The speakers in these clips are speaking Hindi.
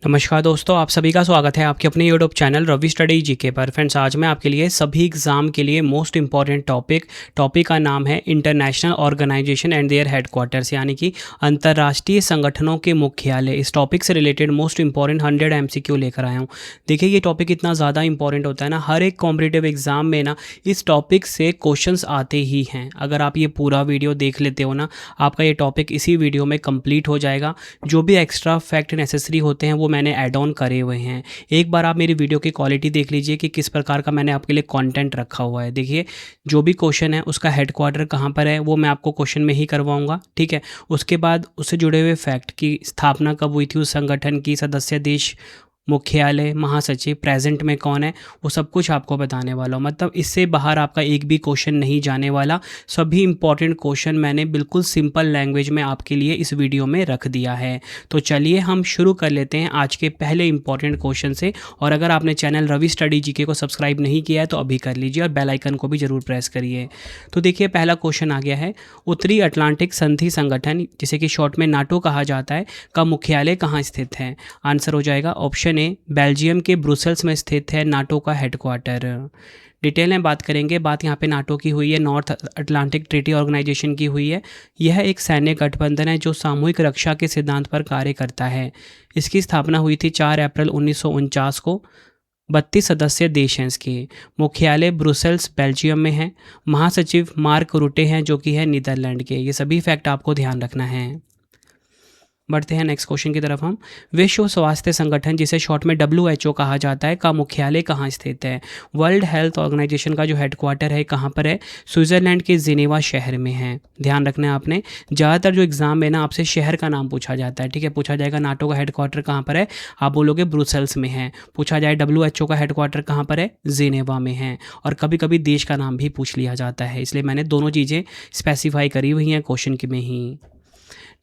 नमस्कार दोस्तों, आप सभी का स्वागत है आपके अपने YouTube channel Ravi study GK पर। फ्रेंड्स, आज मैं आपके लिए सभी एग्ज़ाम के लिए मोस्ट इंपॉर्टेंट टॉपिक का नाम है International Organisation and their headquarters, यानी कि अंतर्राष्ट्रीय संगठनों के मुख्यालय। इस टॉपिक से रिलेटेड मोस्ट इंपॉर्टेंट 100 एमसीक्यू लेकर आया हूँ। देखिए, ये टॉपिक इतना ज़्यादा इंपॉर्टेंट होता है ना, हर एक कॉम्पिटिटिव एग्ज़ाम में ना इस टॉपिक से क्वेश्चंस आते ही हैं। अगर आप ये पूरा वीडियो देख लेते हो ना, आपका ये टॉपिक इसी वीडियो में कंप्लीट हो जाएगा। जो भी एक्स्ट्रा फैक्ट नेसेसरी होते हैं वो मैंने ऐड ऑन करे हुए हैं। एक बार आप मेरी वीडियो की क्वालिटी देख लीजिए कि किस प्रकार का मैंने आपके लिए कंटेंट रखा हुआ है। देखिए, जो भी क्वेश्चन है उसका हेडक्वार्टर कहाँ पर है वो मैं आपको क्वेश्चन में ही करवाऊंगा, ठीक है। उसके बाद उससे जुड़े हुए फैक्ट की स्थापना कब हुई थी उस संगठन की, सदस्य देश, मुख्यालय, महासचिव, प्रेजेंट में कौन है, वो सब कुछ आपको बताने वाला हूँ। मतलब इससे बाहर आपका एक भी क्वेश्चन नहीं जाने वाला। सभी इंपॉर्टेंट क्वेश्चन मैंने बिल्कुल सिंपल लैंग्वेज में आपके लिए इस वीडियो में रख दिया है। तो चलिए हम शुरू कर लेते हैं आज के पहले इंपॉर्टेंट क्वेश्चन से। और अगर आपने चैनल रवि स्टडी जीके को सब्सक्राइब नहीं किया है तो अभी कर लीजिए और बेल आइकन को भी ज़रूर प्रेस करिए। तो देखिए, पहला क्वेश्चन आ गया है, उत्तरी अटलांटिक संधि संगठन, जिसे कि शॉर्ट में नाटो कहा जाता है, का मुख्यालय कहाँ स्थित है। आंसर हो जाएगा ऑप्शन ए, बेल्जियम के ब्रुसेल्स में स्थित है नाटो का हेडक्वार्टर। डिटेल में बात करेंगे, बात यहाँ पे नाटो की हुई है, नॉर्थ अटलांटिक ट्रीटी ऑर्गेनाइजेशन की हुई है। यह एक सैन्य गठबंधन है जो सामूहिक रक्षा के सिद्धांत पर कार्य करता है। इसकी स्थापना हुई थी 4 अप्रैल 1949 को। 32 सदस्य देश हैं इसके। मुख्यालय ब्रुसेल्स बेल्जियम में है। महासचिव मार्क रुटे हैं जो कि है नीदरलैंड के। ये सभी फैक्ट आपको ध्यान रखना है। बढ़ते हैं नेक्स्ट क्वेश्चन की तरफ हम। विश्व स्वास्थ्य संगठन, जिसे शॉर्ट में WHO कहा जाता है, का मुख्यालय कहाँ स्थित है। वर्ल्ड हेल्थ ऑर्गेनाइजेशन का जो हेडक्वार्टर है कहाँ पर है, स्विट्जरलैंड के जिनेवा शहर में है। ध्यान रखना है आपने, ज़्यादातर जो एग्जाम में ना आपसे शहर का नाम पूछा जाता है, ठीक है। पूछा जाएगा नाटो का हेडक्वार्टर कहाँ पर है, आप बोलोगे ब्रुसेल्स में है। पूछा जाए WHO का हेडक्वार्टर कहाँ पर है, जिनेवा में है। और कभी कभी देश का नाम भी पूछ लिया जाता है, इसलिए मैंने दोनों चीज़ें स्पेसिफाई करी हुई हैं क्वेश्चन के में ही।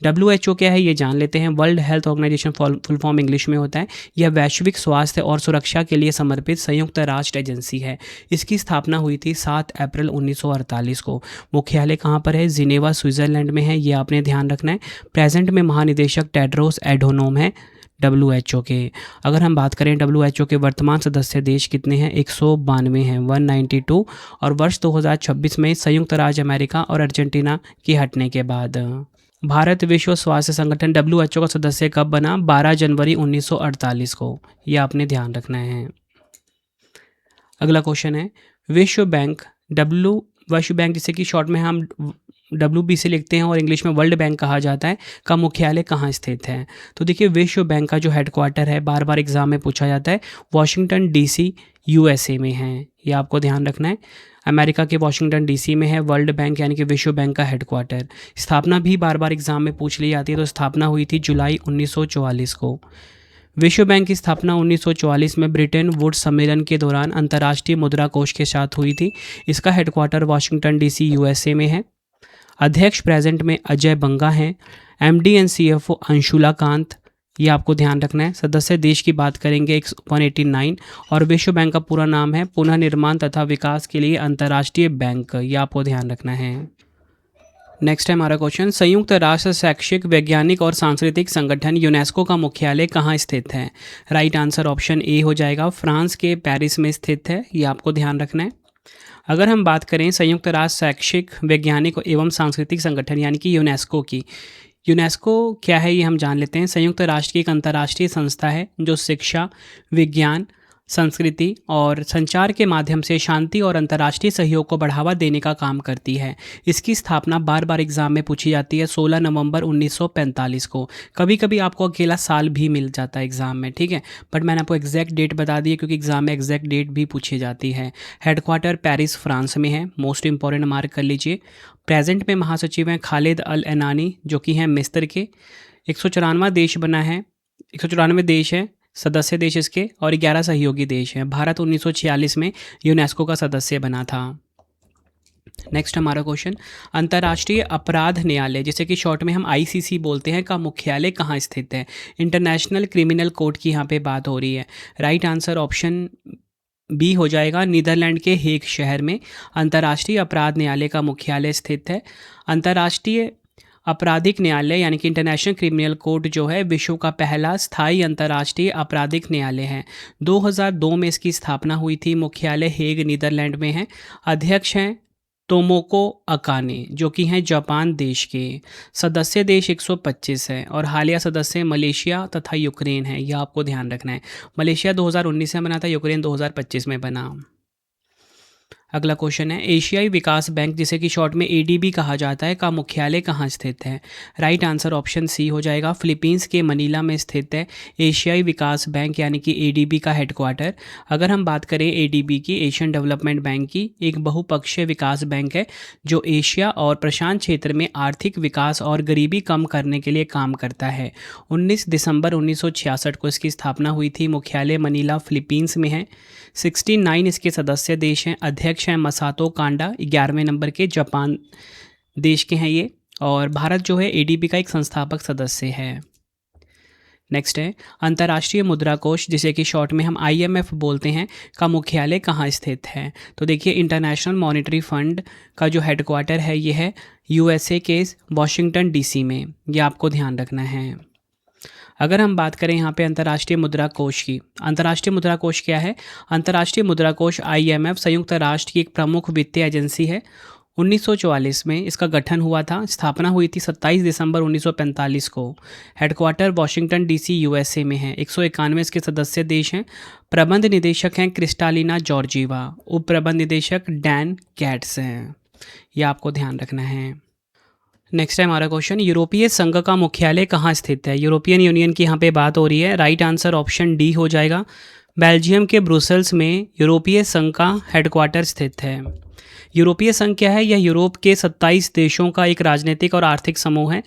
WHO क्या है ये जान लेते हैं। World Health Organisation full form English में होता है। यह वैश्विक स्वास्थ्य और सुरक्षा के लिए समर्पित संयुक्त राष्ट्र एजेंसी है। इसकी स्थापना हुई थी 7 अप्रैल 1948 को। मुख्यालय कहाँ पर है, जिनेवा स्विट्जरलैंड में है, ये आपने ध्यान रखना है। प्रेजेंट में महानिदेशक टेड्रोस एडोनोम है WHO के। अगर हम बात करें WHO के वर्तमान सदस्य देश कितने हैं, 192 हैं, 192। और वर्ष 2026 में संयुक्त राज्य अमेरिका और अर्जेंटीना के हटने के बाद भारत विश्व स्वास्थ्य संगठन WHO का सदस्य कब बना, 12 जनवरी 1948 को। यह आपने ध्यान रखना है। अगला क्वेश्चन है, विश्व बैंक जिसे कि शॉर्ट में हम WB से लिखते हैं और इंग्लिश में वर्ल्ड बैंक कहा जाता है, का मुख्यालय कहाँ स्थित है। तो देखिए, विश्व बैंक का जो हेडक्वार्टर है, बार बार एग्जाम में पूछा जाता है, वॉशिंगटन DC USA में है। ये आपको ध्यान रखना है। अमेरिका के वॉशिंगटन DC में है वर्ल्ड बैंक यानी कि विश्व बैंक का हेडक्वार्टर। स्थापना भी बार बार एग्जाम में पूछ ली जाती है, तो स्थापना हुई थी जुलाई 1944 को। विश्व बैंक की स्थापना 1944 में ब्रिटेन वुड्स सम्मेलन के दौरान अंतर्राष्ट्रीय मुद्रा कोष के साथ हुई थी। इसका हेडक्वार्टर वॉशिंगटन DC USA में है। अध्यक्ष प्रेजेंट में अजय बंगा हैं। MD and CFO Anshula Kant, ये आपको ध्यान रखना है। सदस्य देश की बात करेंगे 189। और विश्व बैंक का पूरा नाम है पुनः निर्माण तथा विकास के लिए अंतर्राष्ट्रीय बैंक, ये आपको ध्यान रखना है। नेक्स्ट है हमारा क्वेश्चन, संयुक्त राष्ट्र शैक्षिक, वैज्ञानिक और सांस्कृतिक संगठन यूनेस्को का मुख्यालय कहाँ स्थित है। राइट आंसर ऑप्शन ए हो जाएगा, फ्रांस के पेरिस में स्थित है। ये आपको ध्यान रखना है। अगर हम बात करें संयुक्त राष्ट्र शैक्षिक, वैज्ञानिक एवं सांस्कृतिक संगठन यानी कि यूनेस्को की, यूनेस्को क्या है ये हम जान लेते हैं। संयुक्त राष्ट्र की एक अंतर्राष्ट्रीय संस्था है जो शिक्षा, विज्ञान, संस्कृति और संचार के माध्यम से शांति और अंतर्राष्ट्रीय सहयोग को बढ़ावा देने का काम करती है। इसकी स्थापना बार बार एग्जाम में पूछी जाती है 16 नवंबर 1945 को। कभी कभी आपको अकेला साल भी मिल जाता है एग्जाम में, ठीक है, बट मैंने आपको एग्जैक्ट डेट बता दी है क्योंकि एग्जाम में एग्जैक्ट डेट भी पूछी जाती है। हेडक्वार्टर पेरिस फ्रांस में है, मोस्ट इंपॉर्टेंट मार्क कर लीजिए। प्रेजेंट में महासचिव हैं खालिद अल एनानी जो कि हैं मिस्र के। 194 देश बना है, 194 देश हैं सदस्य देश इसके, और 11 सहयोगी देश हैं। भारत 1946 में यूनेस्को का सदस्य बना था। नेक्स्ट हमारा क्वेश्चन, अंतर्राष्ट्रीय अपराध न्यायालय जिसे कि शॉर्ट में हम ICC बोलते हैं, का मुख्यालय कहाँ स्थित है। इंटरनेशनल क्रिमिनल कोर्ट की यहाँ पे बात हो रही है। राइट आंसर ऑप्शन बी हो जाएगा, नीदरलैंड के हेग शहर में अंतर्राष्ट्रीय अपराध न्यायालय का मुख्यालय स्थित है। अंतर्राष्ट्रीय आपराधिक न्यायालय यानी कि इंटरनेशनल क्रिमिनल कोर्ट जो है विश्व का पहला स्थायी अंतर्राष्ट्रीय आपराधिक न्यायालय है। 2002 में इसकी स्थापना हुई थी। मुख्यालय हेग नीदरलैंड में है। अध्यक्ष हैं तोमोको अकाने जो कि हैं जापान देश के। सदस्य देश 125 है और हालिया सदस्य मलेशिया तथा यूक्रेन है। यह आपको ध्यान रखना है। मलेशिया 2019 में बना था, यूक्रेन 2025 में बना। अगला क्वेश्चन है, एशियाई विकास बैंक जिसे कि शॉर्ट में एडीबी कहा जाता है का मुख्यालय कहाँ स्थित है? राइट आंसर ऑप्शन सी हो जाएगा। फिलीपींस के मनीला में स्थित है एशियाई विकास बैंक यानी कि एडीबी का हेडक्वार्टर। अगर हम बात करें एडीबी की, एशियन डेवलपमेंट बैंक की, एक बहुपक्षीय विकास बैंक है जो एशिया और प्रशांत क्षेत्र में आर्थिक विकास और गरीबी कम करने के लिए काम करता है। 19 दिसंबर 1966 को इसकी स्थापना हुई थी। मुख्यालय मनीला फिलीपींस में है। 69 इसके सदस्य देश हैं। अध्यक्ष हैं मसातो कांडा, 11वें नंबर के, जापान देश के हैं ये। और भारत जो है एडीबी का एक संस्थापक सदस्य है। नेक्स्ट है, अंतर्राष्ट्रीय मुद्रा कोष जिसे कि शॉर्ट में हम आईएमएफ बोलते हैं का मुख्यालय कहाँ स्थित है? तो देखिए, इंटरनेशनल मॉनेटरी फंड का जो हेडक्वार्टर है ये है यूएसए के वॉशिंगटन डीसी में। ये आपको ध्यान रखना है। अगर हम बात करें यहाँ पे अंतर्राष्ट्रीय मुद्रा कोष की, अंतर्राष्ट्रीय मुद्रा कोष क्या है? अंतर्राष्ट्रीय मुद्रा कोष आईएमएफ संयुक्त राष्ट्र की एक प्रमुख वित्तीय एजेंसी है। 1944 में इसका गठन हुआ था। स्थापना हुई थी 27 दिसंबर 1945 को। हेडक्वार्टर वॉशिंगटन डीसी यूएसए में है। 191 इसके सदस्य देश हैं। प्रबंध निदेशक हैं क्रिस्टालिना जॉर्जीवा। उप प्रबंध निदेशक डैन कैट्स हैं। ये आपको ध्यान रखना है। नेक्स्ट है हमारा क्वेश्चन, यूरोपीय संघ का मुख्यालय कहाँ स्थित है? यूरोपियन यूनियन की यहाँ पे बात हो रही है। राइट आंसर ऑप्शन डी हो जाएगा। बेल्जियम के ब्रुसेल्स में यूरोपीय संघ का हेडक्वार्टर स्थित है। यूरोपीय संघ क्या है? यह यूरोप के 27 देशों का एक राजनीतिक और आर्थिक समूह है।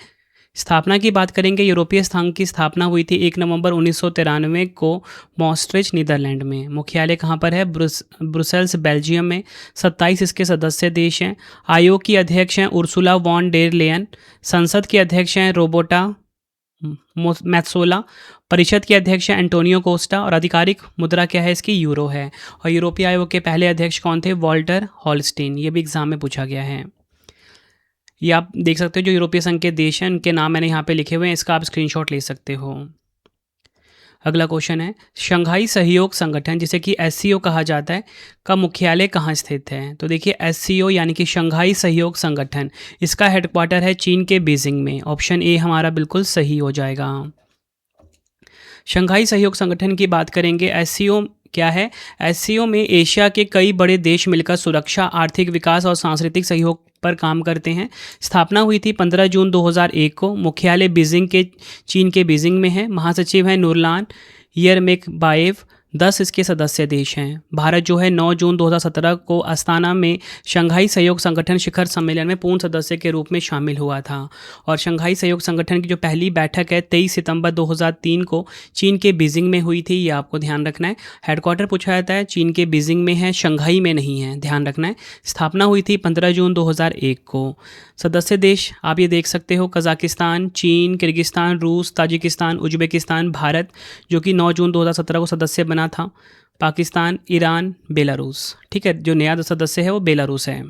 स्थापना की बात करेंगे, यूरोपीय संघ की स्थापना हुई थी 1 नवंबर 1993 को मॉस्ट्रिच नीदरलैंड में। मुख्यालय कहाँ पर है? ब्रुसेल्स बेल्जियम में। 27 इसके सदस्य देश हैं। आयोग की अध्यक्ष हैं उर्सुला वॉन डेर लेयन। संसद के अध्यक्ष हैं रोबोटा मैत्सोला। परिषद के अध्यक्ष हैं एंटोनियो कोस्टा। और आधिकारिक मुद्रा क्या है इसकी? यूरो है। और यूरोपीय आयोग के पहले अध्यक्ष कौन थे? Walter Holstein. ये भी एग्जाम में पूछा गया है। ये आप देख सकते हो, जो यूरोपीय संघ के देश हैं उनके नाम मैंने यहाँ पे लिखे हुए हैं, इसका आप स्क्रीनशॉट ले सकते हो। अगला क्वेश्चन है, शंघाई सहयोग संगठन जिसे कि एससीओ कहा जाता है का मुख्यालय कहाँ स्थित है? तो देखिए, एससीओ यानी कि शंघाई सहयोग संगठन, इसका हेडक्वार्टर है चीन के बीजिंग में। ऑप्शन ए हमारा बिल्कुल सही हो जाएगा। शंघाई सहयोग संगठन की बात करेंगे, एससीओ क्या है? एससीओ में एशिया के कई बड़े देश मिलकर सुरक्षा, आर्थिक विकास और सांस्कृतिक सहयोग पर काम करते हैं। स्थापना हुई थी 15 जून 2001 को। मुख्यालय बीजिंग के, चीन के बीजिंग में है। महासचिव हैं नूरलान यरमेकबाएव। 10 इसके सदस्य देश हैं। भारत जो है 9 जून 2017 को अस्ताना में शंघाई सहयोग संगठन शिखर सम्मेलन में पूर्ण सदस्य के रूप में शामिल हुआ था। और शंघाई सहयोग संगठन की जो पहली बैठक है 23 सितंबर 2003 को चीन के बीजिंग में हुई थी। ये आपको ध्यान रखना है। हेडक्वार्टर पूछा जाता है चीन के बीजिंग में है, शंघाई में नहीं है, ध्यान रखना है। स्थापना हुई थी 15 जून 2001 को। सदस्य देश आप ये देख सकते हो, कजाकिस्तान, चीन, किर्गिस्तान, रूस, ताजिकिस्तान, उज्बेकिस्तान, भारत जो कि 9 जून 2017 को सदस्य बना था, पाकिस्तान, ईरान, बेलारूस। ठीक है, जो नया सदस्य है वो बेलारूस है।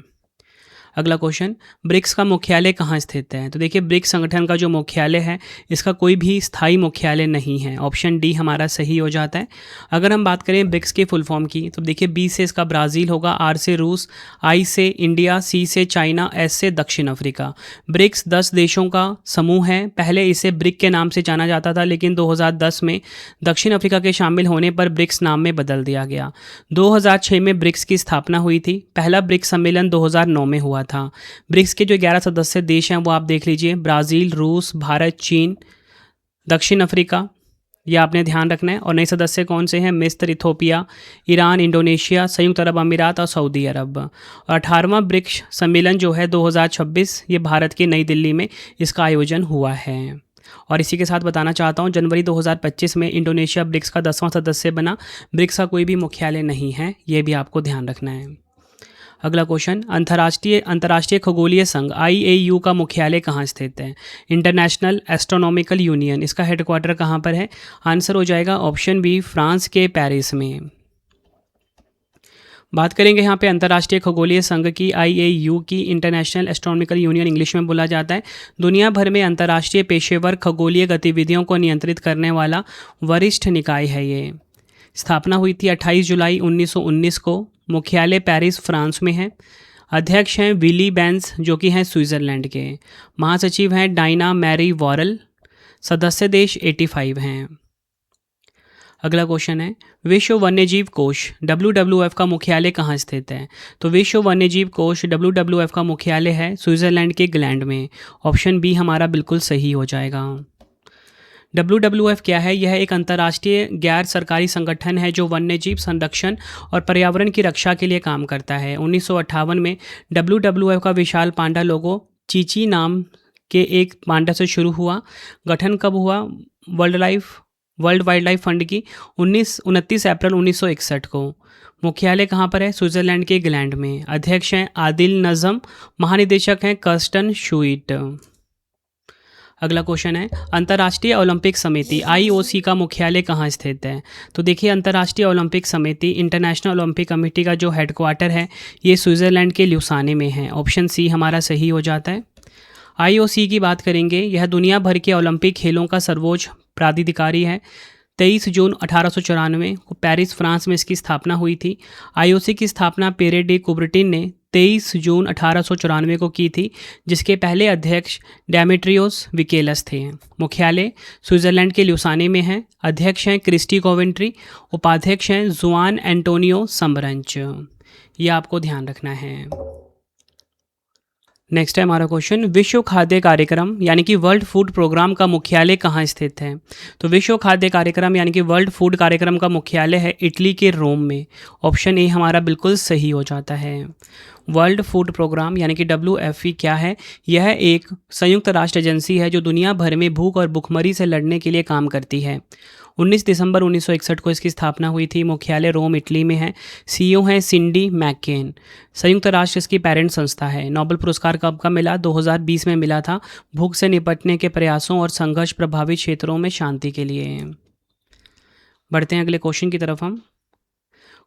अगला क्वेश्चन, ब्रिक्स का मुख्यालय कहाँ स्थित है? तो देखिए, ब्रिक्स संगठन का जो मुख्यालय है इसका कोई भी स्थायी मुख्यालय नहीं है। ऑप्शन डी हमारा सही हो जाता है। अगर हम बात करें ब्रिक्स की फुल फॉर्म की, तो देखिए, बी से इसका ब्राज़ील होगा, आर से रूस, आई से इंडिया, सी से चाइना, एस से दक्षिण अफ्रीका। ब्रिक्स 10 देशों का समूह है। पहले इसे ब्रिक के नाम से जाना जाता था, लेकिन 2010 में दक्षिण अफ्रीका के शामिल होने पर ब्रिक्स नाम में बदल दिया गया। 2006 में ब्रिक्स की स्थापना हुई थी। पहला ब्रिक्स सम्मेलन 2009 में हुआ था। ब्रिक्स के जो 11 सदस्य देश हैं वो आप देख लीजिए, ब्राज़ील, रूस, भारत, चीन, दक्षिण अफ्रीका, ये आपने ध्यान रखना है। और नए सदस्य कौन से हैं? मिस्र, इथोपिया, ईरान, इंडोनेशिया, संयुक्त अरब अमीरात और सऊदी अरब। और 18वां ब्रिक्स सम्मेलन जो है 2026, ये भारत के नई दिल्ली में इसका आयोजन हुआ है। और इसी के साथ बताना चाहता हूँ, जनवरी 2025 में इंडोनेशिया ब्रिक्स का 10वां सदस्य बना। ब्रिक्स का कोई भी मुख्यालय नहीं है, ये भी आपको ध्यान रखना है। अगला क्वेश्चन, अंतर्राष्ट्रीय खगोलीय संघ IAU का मुख्यालय कहाँ स्थित है? इंटरनेशनल एस्ट्रोनॉमिकल यूनियन, इसका हेडक्वार्टर कहाँ पर है? आंसर हो जाएगा ऑप्शन बी, फ्रांस के पेरिस में। बात करेंगे यहाँ पे अंतर्राष्ट्रीय खगोलीय संघ की, IAU की, इंटरनेशनल एस्ट्रोनॉमिकल यूनियन इंग्लिश में बोला जाता है। दुनिया भर में अंतर्राष्ट्रीय पेशेवर खगोलीय गतिविधियों को नियंत्रित करने वाला वरिष्ठ निकाय है ये। स्थापना हुई थी 28 जुलाई 1919 को। मुख्यालय पेरिस, फ्रांस में है। अध्यक्ष हैं विली बेंस जो कि हैं स्विट्ज़रलैंड के। महासचिव हैं डायना मैरी वॉरल। सदस्य देश 85 हैं। अगला क्वेश्चन है, विश्व वन्यजीव कोष WWF का मुख्यालय कहाँ स्थित है? तो विश्व वन्यजीव कोष WWF का मुख्यालय है स्विट्ज़रलैंड के ग्लैंड में। ऑप्शन बी हमारा बिल्कुल सही हो जाएगा। WWF क्या है? यह एक अंतर्राष्ट्रीय गैर सरकारी संगठन है जो वन्यजीव संरक्षण और पर्यावरण की रक्षा के लिए काम करता है। 1958 में WWF का विशाल पांडा लोगो चीची नाम के एक पांडा से शुरू हुआ। गठन कब हुआ? वर्ल्ड वाइल्ड लाइफ फंड की 29 अप्रैल 1961 को। मुख्यालय कहाँ पर है? स्विट्ज़रलैंड के ग्लैंड में। अध्यक्ष हैं आदिल नज़म। महानिदेशक हैं कर्स्टन शूइट। अगला क्वेश्चन है, अंतर्राष्ट्रीय ओलंपिक समिति IOC का मुख्यालय कहाँ स्थित है? तो देखिए, अंतर्राष्ट्रीय ओलंपिक समिति इंटरनेशनल ओलंपिक कमेटी का जो हेडक्वार्टर है ये स्विट्ज़रलैंड के ल्यूसाने में है। ऑप्शन सी हमारा सही हो जाता है। IOC की बात करेंगे, यह दुनिया भर के ओलंपिक खेलों का सर्वोच्च प्राधिकारी है। 23 जून 1894 को पेरिस, फ्रांस में इसकी स्थापना हुई थी। IOC की स्थापना पेरे डे कुबर्टिन ने 23 जून 1894 को की थी, जिसके पहले अध्यक्ष डेमेट्रियोस विकेलस थे। मुख्यालय स्विट्ज़रलैंड के ल्यूसाने में है। अध्यक्ष हैं क्रिस्टी कोवेंट्री। उपाध्यक्ष हैं जुआन एंटोनियो समरंच। ये आपको ध्यान रखना है। नेक्स्ट है हमारा क्वेश्चन, विश्व खाद्य कार्यक्रम यानी कि वर्ल्ड फूड प्रोग्राम का मुख्यालय कहाँ स्थित है? तो विश्व खाद्य कार्यक्रम यानी कि वर्ल्ड फूड कार्यक्रम का मुख्यालय है इटली के रोम में। ऑप्शन ए हमारा बिल्कुल सही हो जाता है। वर्ल्ड फूड प्रोग्राम यानी कि WFP क्या है? यह एक संयुक्त राष्ट्र एजेंसी है जो दुनिया भर में भूख और भुखमरी से लड़ने के लिए काम करती है। 19 दिसंबर 1961 को इसकी स्थापना हुई थी। मुख्यालय रोम, इटली में है। CEO हैं सिंडी मैककेन। संयुक्त राष्ट्र इसकी पेरेंट संस्था है। नोबेल पुरस्कार कब का मिला? 2020 में मिला था, भूख से निपटने के प्रयासों और संघर्ष प्रभावित क्षेत्रों में शांति के लिए। बढ़ते हैं अगले क्वेश्चन की तरफ हम।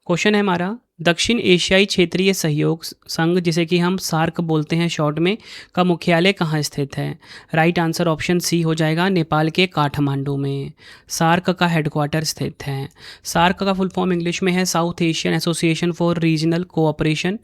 क्वेश्चन है हमारा, दक्षिण एशियाई क्षेत्रीय सहयोग संघ जिसे कि हम सार्क बोलते हैं शॉर्ट में, का मुख्यालय कहाँ स्थित है? राइट आंसर ऑप्शन सी हो जाएगा, नेपाल के काठमांडू में सार्क का हेडक्वार्टर स्थित है। सार्क का फुल फॉर्म इंग्लिश में है South Asian Association for Regional Cooperation.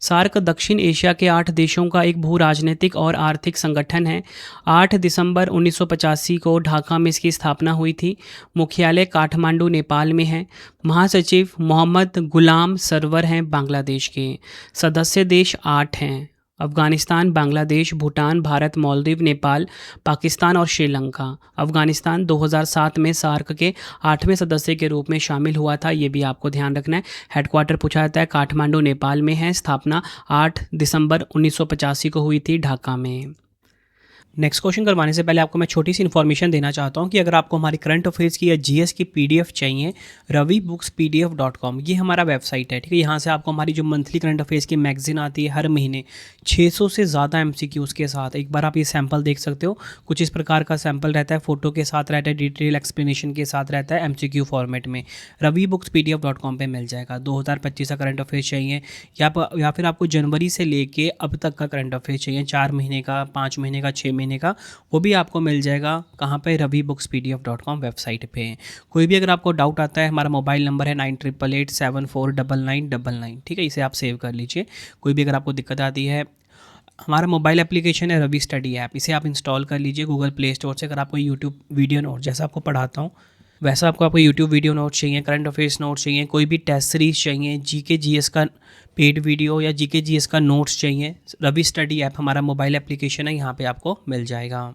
SAARC दक्षिण एशिया के 8 देशों का एक भू राजनीतिक और आर्थिक संगठन है। 8 दिसंबर 1985 को ढाका में इसकी स्थापना हुई थी। मुख्यालय काठमांडू, नेपाल में है। महासचिव मोहम्मद गुलाम सरवर हैं बांग्लादेश के। सदस्य देश 8 हैं, अफगानिस्तान, बांग्लादेश, भूटान, भारत, मालदीव, नेपाल, पाकिस्तान और श्रीलंका। अफगानिस्तान 2007 में सार्क के 8वें सदस्य के रूप में शामिल हुआ था, ये भी आपको ध्यान रखना है। हेडक्वार्टर पूछा जाता है, काठमांडू नेपाल में है। स्थापना 8 दिसंबर 1985 को हुई थी ढाका में। नेक्स्ट क्वेश्चन करवाने से पहले आपको मैं छोटी सी इन्फॉर्मेशन देना चाहता हूँ कि अगर आपको हमारी करंट अफेयर्स की या GS की PDF चाहिए, ravibookspdf.com ये हमारा वेबसाइट है, ठीक है। यहाँ से आपको हमारी जो मंथली करंट अफेयर्स की मैगजीन आती है हर महीने 600 से ज़्यादा MCQs के साथ, एक बार आप ये सैम्पल देख सकते हो। कुछ इस प्रकार का सैम्पल रहता है, फ़ोटो के साथ रहता है, डिटेल एक्सप्लेनेशन के साथ रहता है, MCQ फॉर्मेट में। ravibookspdf.com पर मिल जाएगा। 2025 का करंट अफेयर्स चाहिए या फिर आपको जनवरी से लेके अब तक का करंट अफेयर्स चाहिए, 4 महीने का, 5 महीने का, 6 महीने का, वो भी आपको मिल जाएगा। कहाँ पे? ravibookspdf.com वेबसाइट पे। कोई भी अगर आपको डाउट आता है, हमारा मोबाइल नंबर है 9888749999, ठीक है, इसे आप सेव कर लीजिए। कोई भी अगर आपको दिक्कत आती है, हमारा मोबाइल एप्लीकेशन है रवि स्टडी ऐप, इसे आप इंस्टॉल कर लीजिए गूगल प्ले स्टोर से। अगर आपको यूट्यूब वीडियो नोट जैसा आपको पढ़ाता हूँ वैसा आपको यूट्यूब वीडियो नोट्स चाहिए, करंट अफेयर्स नोट्स चाहिए, कोई भी टेस्ट सीरीज चाहिए, GK GS का पेड वीडियो या GK GS का नोट्स चाहिए, रवि स्टडी ऐप हमारा मोबाइल एप्लीकेशन है, यहाँ पे आपको मिल जाएगा।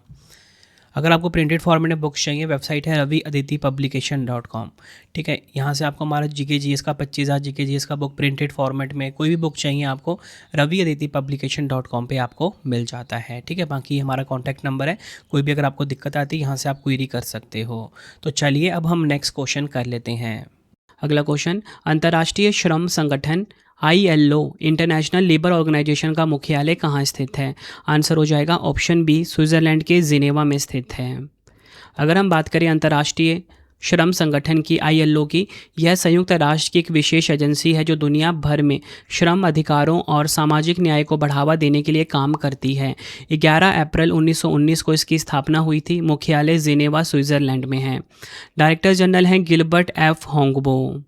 अगर आपको प्रिंटेड फॉर्मेट में बुक्स चाहिए, वेबसाइट है raviaditipublication.com, ठीक है। यहाँ से आपको हमारा GK GS का 25,000 GK GS का बुक प्रिंटेड फॉर्मेट में, कोई भी बुक चाहिए आपको raviaditipublication.com पे आपको मिल जाता है, ठीक है। बाकी हमारा कॉन्टैक्ट नंबर है, कोई भी अगर आपको दिक्कत आती है यहाँ से आप क्वेरी कर सकते हो। तो चलिए अब हम नेक्स्ट क्वेश्चन कर लेते हैं। अगला क्वेश्चन, अंतर्राष्ट्रीय श्रम संगठन ILO इंटरनेशनल लेबर ऑर्गेनाइजेशन का मुख्यालय कहाँ स्थित है? आंसर हो जाएगा ऑप्शन बी, स्विट्ज़रलैंड के जिनेवा में स्थित है। अगर हम बात करें अंतर्राष्ट्रीय श्रम संगठन की, ILO की। यह संयुक्त राष्ट्र की एक विशेष एजेंसी है जो दुनिया भर में श्रम अधिकारों और सामाजिक न्याय को बढ़ावा देने के लिए काम करती है। 11 अप्रैल 1919 को इसकी स्थापना हुई थी। मुख्यालय जिनेवा, स्विट्ज़रलैंड में है। डायरेक्टर जनरल हैं गिलबर्ट एफ होंगबो।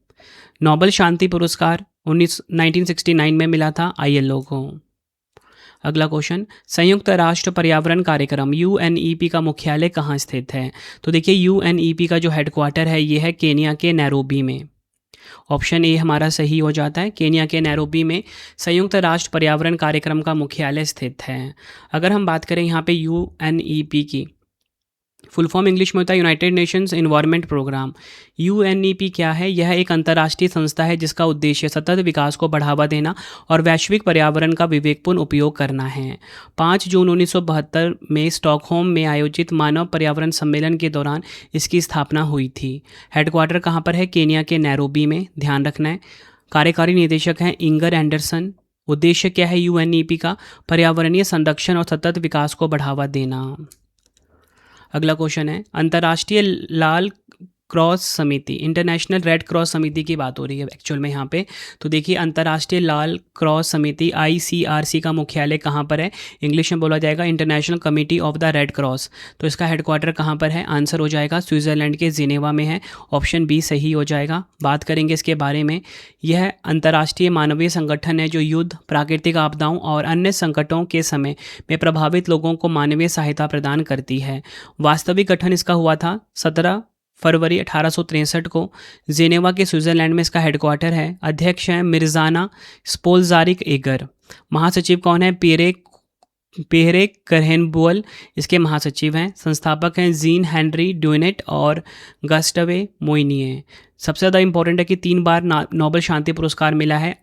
नोबेल शांति पुरस्कार 1969 में मिला था ILO को। अगला क्वेश्चन, संयुक्त राष्ट्र पर्यावरण कार्यक्रम UNEP का मुख्यालय कहाँ स्थित है? तो देखिए UNEP का जो हेडक्वार्टर है ये है केनिया के नैरोबी में। ऑप्शन ए हमारा सही हो जाता है। केनिया के नैरोबी में संयुक्त राष्ट्र पर्यावरण कार्यक्रम का मुख्यालय स्थित है। अगर हम बात करें यहाँ पे UNEP की फुल फॉर्म इंग्लिश में होता है United Nations Environment Programme. UNEP क्या है? यह एक अंतर्राष्ट्रीय संस्था है जिसका उद्देश्य सतत विकास को बढ़ावा देना और वैश्विक पर्यावरण का विवेकपूर्ण उपयोग करना है। 5 जून 1972 में स्टॉकहोम में आयोजित मानव पर्यावरण सम्मेलन के दौरान इसकी स्थापना हुई थी। हेडक्वार्टर कहाँ पर है? केनिया के नैरोबी में, ध्यान रखना है। कार्यकारी निदेशक हैं इंगर एंडरसन। उद्देश्य क्या है UNEP का? पर्यावरणीय संरक्षण और सतत विकास को बढ़ावा देना। अगला क्वेश्चन है, अंतर्राष्ट्रीय लाल क्रॉस समिति, इंटरनेशनल रेड क्रॉस समिति की बात हो रही है एक्चुअल में यहाँ पे। तो देखिए अंतर्राष्ट्रीय लाल क्रॉस समिति ICRC का मुख्यालय कहाँ पर है? इंग्लिश में बोला जाएगा international committee of the red cross. तो इसका हेडक्वार्टर कहाँ पर है? आंसर हो जाएगा स्विट्ज़रलैंड के जिनेवा में है। ऑप्शन बी सही हो जाएगा। बात करेंगे इसके बारे में। यह अंतर्राष्ट्रीय मानवीय संगठन है जो युद्ध, प्राकृतिक आपदाओं और अन्य संकटों के समय में प्रभावित लोगों को मानवीय सहायता प्रदान करती है। वास्तविक गठन इसका हुआ था 17 फरवरी 1863 को जेनेवा के स्विट्ज़रलैंड में इसका हेडक्वार्टर है। अध्यक्ष हैं मिर्जाना स्पोल्जारिक एगर। महासचिव कौन है? पेहरे करहेनबुअल इसके महासचिव हैं। संस्थापक हैं जीन हेनरी ड्यूनेट और गस्टवे मोइनिए। सबसे ज़्यादा इंपॉर्टेंट है कि 3 बार नोबेल शांति पुरस्कार मिला है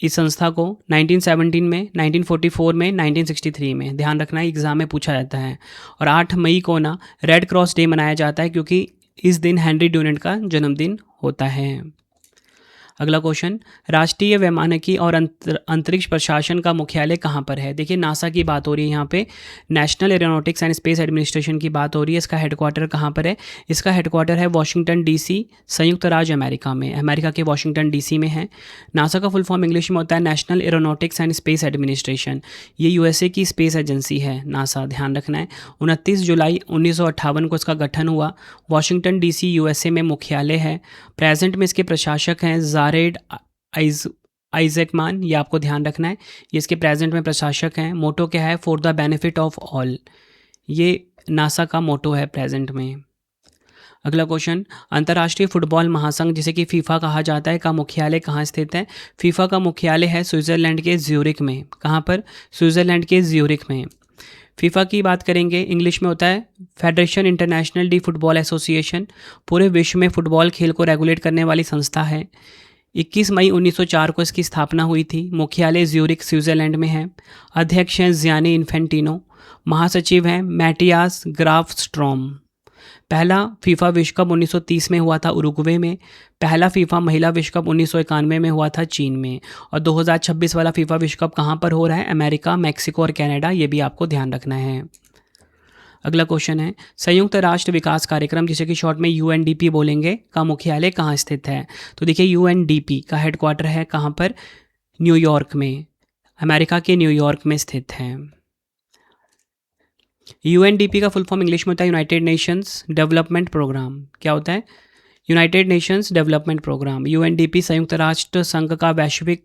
इस संस्था को, 1917 में, 1944 में, 1963 में। ध्यान रखना है, एग्जाम में पूछा जाता है। और 8 मई को ना रेड क्रॉस डे मनाया जाता है क्योंकि इस दिन हेनरी ड्यूनेट का जन्मदिन होता है। अगला क्वेश्चन, राष्ट्रीय वैमानिकी और अंतरिक्ष प्रशासन का मुख्यालय कहाँ पर है? देखिए नासा की बात हो रही है यहाँ पे, national aeronautics and space administration की बात हो रही है। इसका हेडक्वार्टर कहाँ पर है? इसका हेडक्वार्टर है वाशिंगटन DC, संयुक्त राज्य अमेरिका में। अमेरिका के वाशिंगटन DC में है। नासा का फुल फॉर्म इंग्लिश में होता है national aeronautics and space administration. ये USA की स्पेस एजेंसी है नासा, ध्यान रखना है। 29 जुलाई 1958 को इसका गठन हुआ। वाशिंगटन DC USA में मुख्यालय है। प्रेजेंट में इसके प्रशासक हैं जारेड आइजैकमान, ये आपको ध्यान रखना है। ये इसके प्रेजेंट में प्रशासक हैं। मोटो क्या है? For the benefit of all, ये नासा का मोटो है प्रेजेंट में। अगला क्वेश्चन, अंतर्राष्ट्रीय फुटबॉल महासंघ जिसे कि फीफा कहा जाता है का मुख्यालय कहाँ स्थित है? फीफा का मुख्यालय है स्विट्ज़रलैंड के ज्यूरिख में। कहाँ पर? स्विट्ज़रलैंड के ज्यूरिख में। फीफा की बात करेंगे, इंग्लिश में होता है federation international D football association. पूरे विश्व में फुटबॉल खेल को रेगुलेट करने वाली संस्था है। 21 मई 1904 को इसकी स्थापना हुई थी। मुख्यालय ज्यूरिख स्विट्ज़रलैंड में है। अध्यक्ष हैं जियानी इन्फेंटिनो। महासचिव हैं मैटियास ग्राफ स्ट्रॉम। पहला फीफा विश्व कप 1930 में हुआ था उरुग्वे में। पहला फीफा महिला विश्व कप 1991 में हुआ था चीन में। और 2026 वाला फीफा विश्व कप कहाँ पर हो रहा है? अमेरिका, मैक्सिको और कनाडा। ये भी आपको ध्यान रखना है। अगला क्वेश्चन है, संयुक्त राष्ट्र विकास कार्यक्रम जिसे कि शॉर्ट में UNDP बोलेंगे का मुख्यालय कहाँ स्थित है? तो देखिए UNDP का हेडक्वार्टर है कहाँ पर? न्यूयॉर्क में, अमेरिका के न्यूयॉर्क में स्थित है। UNDP का फुल फॉर्म इंग्लिश में होता है यूनाइटेड नेशंस डेवलपमेंट प्रोग्राम। क्या होता है? United Nations Development Programme. UNDP संयुक्त राष्ट्र संघ का वैश्विक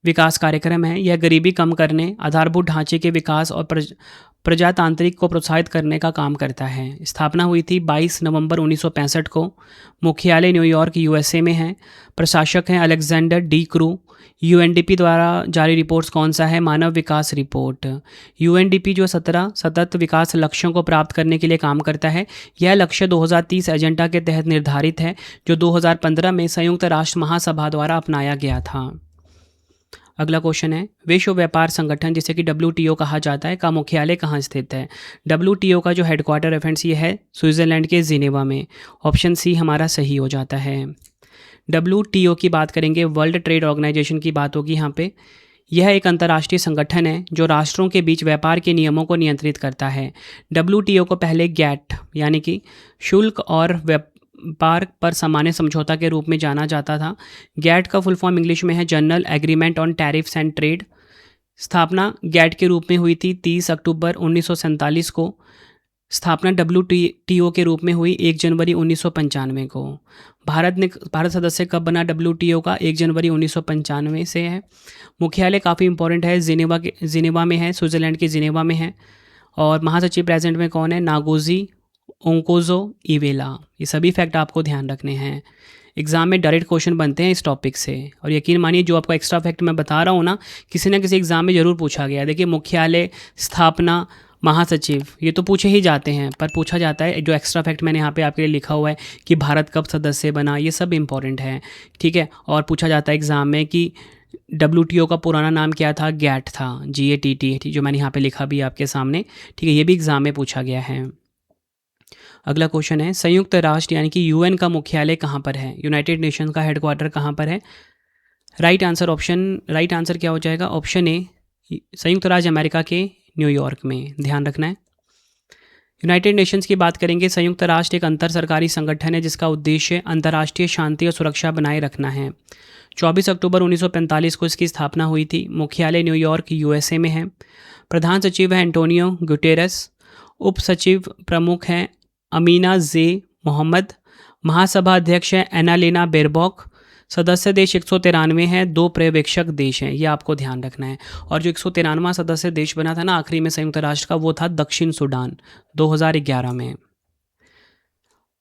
विकास कार्यक्रम है। यह गरीबी कम करने, आधारभूत ढांचे के विकास और प्रजातांत्रिक को प्रोत्साहित करने का काम करता है। स्थापना हुई थी 22 नवंबर 1965 को। मुख्यालय न्यूयॉर्क USA में है। प्रशासक हैं अलेक्जेंडर डी क्रू। UNDP द्वारा जारी रिपोर्ट्स कौन सा है? मानव विकास रिपोर्ट। UNDP जो 17 सतत विकास लक्ष्यों को प्राप्त करने के लिए काम करता है। यह लक्ष्य 2030 एजेंडा के तहत निर्धारित है जो 2015 में संयुक्त राष्ट्र महासभा द्वारा अपनाया गया था। अगला क्वेश्चन है, विश्व व्यापार संगठन जिसे कि WTO कहा जाता है का मुख्यालय कहाँ स्थित है? WTO का जो हेडक्वार्टर है फ्रेंड्स ये है स्विट्ज़रलैंड के जिनेवा में। ऑप्शन सी हमारा सही हो जाता है। WTO की बात करेंगे, वर्ल्ड ट्रेड ऑर्गेनाइजेशन की बात होगी यहाँ पे। यह एक अंतर्राष्ट्रीय संगठन है जो राष्ट्रों के बीच व्यापार के नियमों को नियंत्रित करता है। WTO को पहले GATT यानी कि शुल्क और व्यापार पर सामान्य समझौता के रूप में जाना जाता था। गैट का फुल फॉर्म इंग्लिश में है general agreement on tariffs and trade. स्थापना गैट के रूप में हुई थी 30 अक्टूबर 1947 को। स्थापना WTO के रूप में हुई 1 जनवरी 1995 को। भारत सदस्य कब बना WTO का? 1 जनवरी 1995 से है। मुख्यालय काफ़ी इंपॉर्टेंट है, जिनेवा में है, स्विट्ज़रलैंड के जिनेवा में है। और महासचिव प्रेजेंट में कौन है? नागोजी ओंकोजो इवेला। ये सभी फैक्ट आपको ध्यान रखने हैं। एग्जाम में डायरेक्ट क्वेश्चन बनते हैं इस टॉपिक से, और यकीन मानिए जो आपको एक्स्ट्रा फैक्ट मैं बता रहा हूँ ना, किसी न किसी एग्जाम में ज़रूर पूछा गया। देखिए, मुख्यालय, स्थापना, महासचिव, ये तो पूछे ही जाते हैं, पर पूछा जाता है जो एक्स्ट्रा फैक्ट मैंने यहाँ पे आपके लिए लिखा हुआ है कि भारत कब सदस्य बना, ये सब इंपॉर्टेंट है, ठीक है। और पूछा जाता है एग्ज़ाम में कि WTO का पुराना नाम क्या था? गैट था, GATT, जो मैंने यहाँ पे लिखा भी आपके सामने, ठीक है। ये भी एग्ज़ाम में पूछा गया है। अगला क्वेश्चन है, संयुक्त राष्ट्र यानी कि UN का मुख्यालय कहाँ पर है? यूनाइटेड नेशन का हेडक्वार्टर कहाँ पर है? राइट आंसर क्या हो जाएगा? ऑप्शन ए, संयुक्त राज्य अमेरिका के न्यूयॉर्क में। ध्यान रखना है। यूनाइटेड नेशंस की बात करेंगे। संयुक्त राष्ट्र एक अंतर सरकारी संगठन है जिसका उद्देश्य अंतर्राष्ट्रीय शांति और सुरक्षा बनाए रखना है। 24 अक्टूबर 1945 को इसकी स्थापना हुई थी। मुख्यालय न्यूयॉर्क USA में है। प्रधान सचिव है एंटोनियो गुटेरस। उप सचिव प्रमुख हैं अमीना जे मोहम्मद। महासभा अध्यक्ष है एनालेना बेरबॉक। सदस्य देश 193 हैं। 2 पर्यवेक्षक देश हैं, ये आपको ध्यान रखना है। और जो 193वां सदस्य देश बना था ना आखिरी में संयुक्त राष्ट्र का, वो था दक्षिण सूडान 2011 में।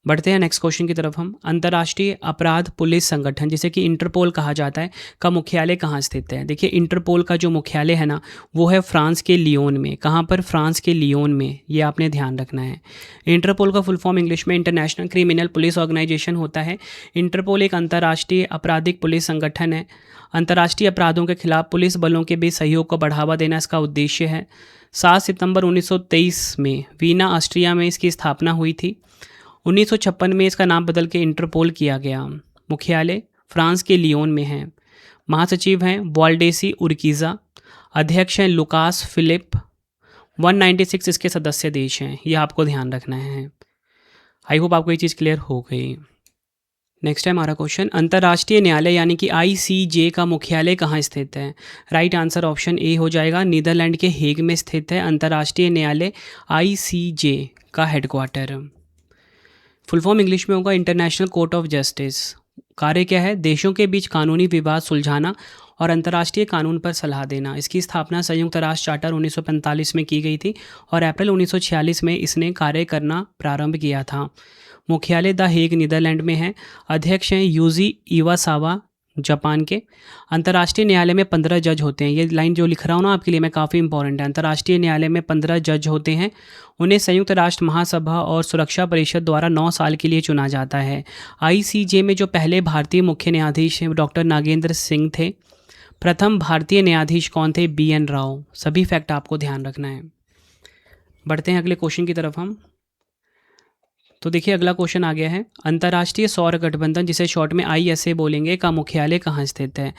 बढ़ते हैं नेक्स्ट क्वेश्चन की तरफ हम। अंतर्राष्ट्रीय अपराध पुलिस संगठन, जिसे कि इंटरपोल कहा जाता है, का मुख्यालय कहाँ स्थित है? देखिए, इंटरपोल का जो मुख्यालय है ना, वो है फ्रांस के लियोन में। कहाँ पर? फ्रांस के लियोन में, ये आपने ध्यान रखना है। इंटरपोल का फुल फॉर्म इंग्लिश में इंटरनेशनल क्रिमिनल पुलिस ऑर्गेनाइजेशन होता है। इंटरपोल एक अंतर्राष्ट्रीय आपराधिक पुलिस संगठन है। अंतर्राष्ट्रीय अपराधों के खिलाफ पुलिस बलों के बीच सहयोग को बढ़ावा देना इसका उद्देश्य है। 7 सितंबर 1923 में वीना, ऑस्ट्रिया में इसकी स्थापना हुई थी। 1956 में इसका नाम बदल के इंटरपोल किया गया। मुख्यालय फ्रांस के लियोन में है। महासचिव हैं वाल्डेसी उर्कीज़ा। अध्यक्ष हैं लुकास फिलिप। 196 इसके सदस्य देश हैं, ये आपको ध्यान रखना है। आई होप आपको ये चीज़ क्लियर हो गई। नेक्स्ट है हमारा क्वेश्चन, अंतर्राष्ट्रीय न्यायालय यानी कि ICJ का मुख्यालय कहाँ स्थित है? राइट आंसर ऑप्शन ए हो जाएगा, नीदरलैंड के हेग में स्थित है अंतर्राष्ट्रीय न्यायालय ICJ का हेडक्वार्टर। फुल फॉर्म इंग्लिश में होगा इंटरनेशनल कोर्ट ऑफ जस्टिस। कार्य क्या है? देशों के बीच कानूनी विवाद सुलझाना और अंतर्राष्ट्रीय कानून पर सलाह देना। इसकी स्थापना संयुक्त राष्ट्र चार्टर 1945 में की गई थी और अप्रैल 1946 में इसने कार्य करना प्रारंभ किया था। मुख्यालय द हेग नीदरलैंड में है। अध्यक्ष हैं यूजी इवासावा जापान के। अंतर्राष्ट्रीय न्यायालय में 15 जज होते हैं। ये लाइन जो लिख रहा हूँ ना आपके लिए मैं, काफ़ी इंपॉर्टेंट है। अंतर्राष्ट्रीय न्यायालय में 15 जज होते हैं। उन्हें संयुक्त राष्ट्र महासभा और सुरक्षा परिषद द्वारा 9 साल के लिए चुना जाता है। ICJ में जो पहले भारतीय मुख्य न्यायाधीश हैं डॉक्टर नागेंद्र सिंह थे। प्रथम भारतीय न्यायाधीश कौन थे? BN राव। सभी फैक्ट आपको ध्यान रखना है। बढ़ते हैं अगले क्वेश्चन की तरफ हम। तो देखिए अगला क्वेश्चन आ गया है, अंतर्राष्ट्रीय सौर गठबंधन, जिसे शॉर्ट में ISA बोलेंगे, का मुख्यालय कहाँ स्थित है?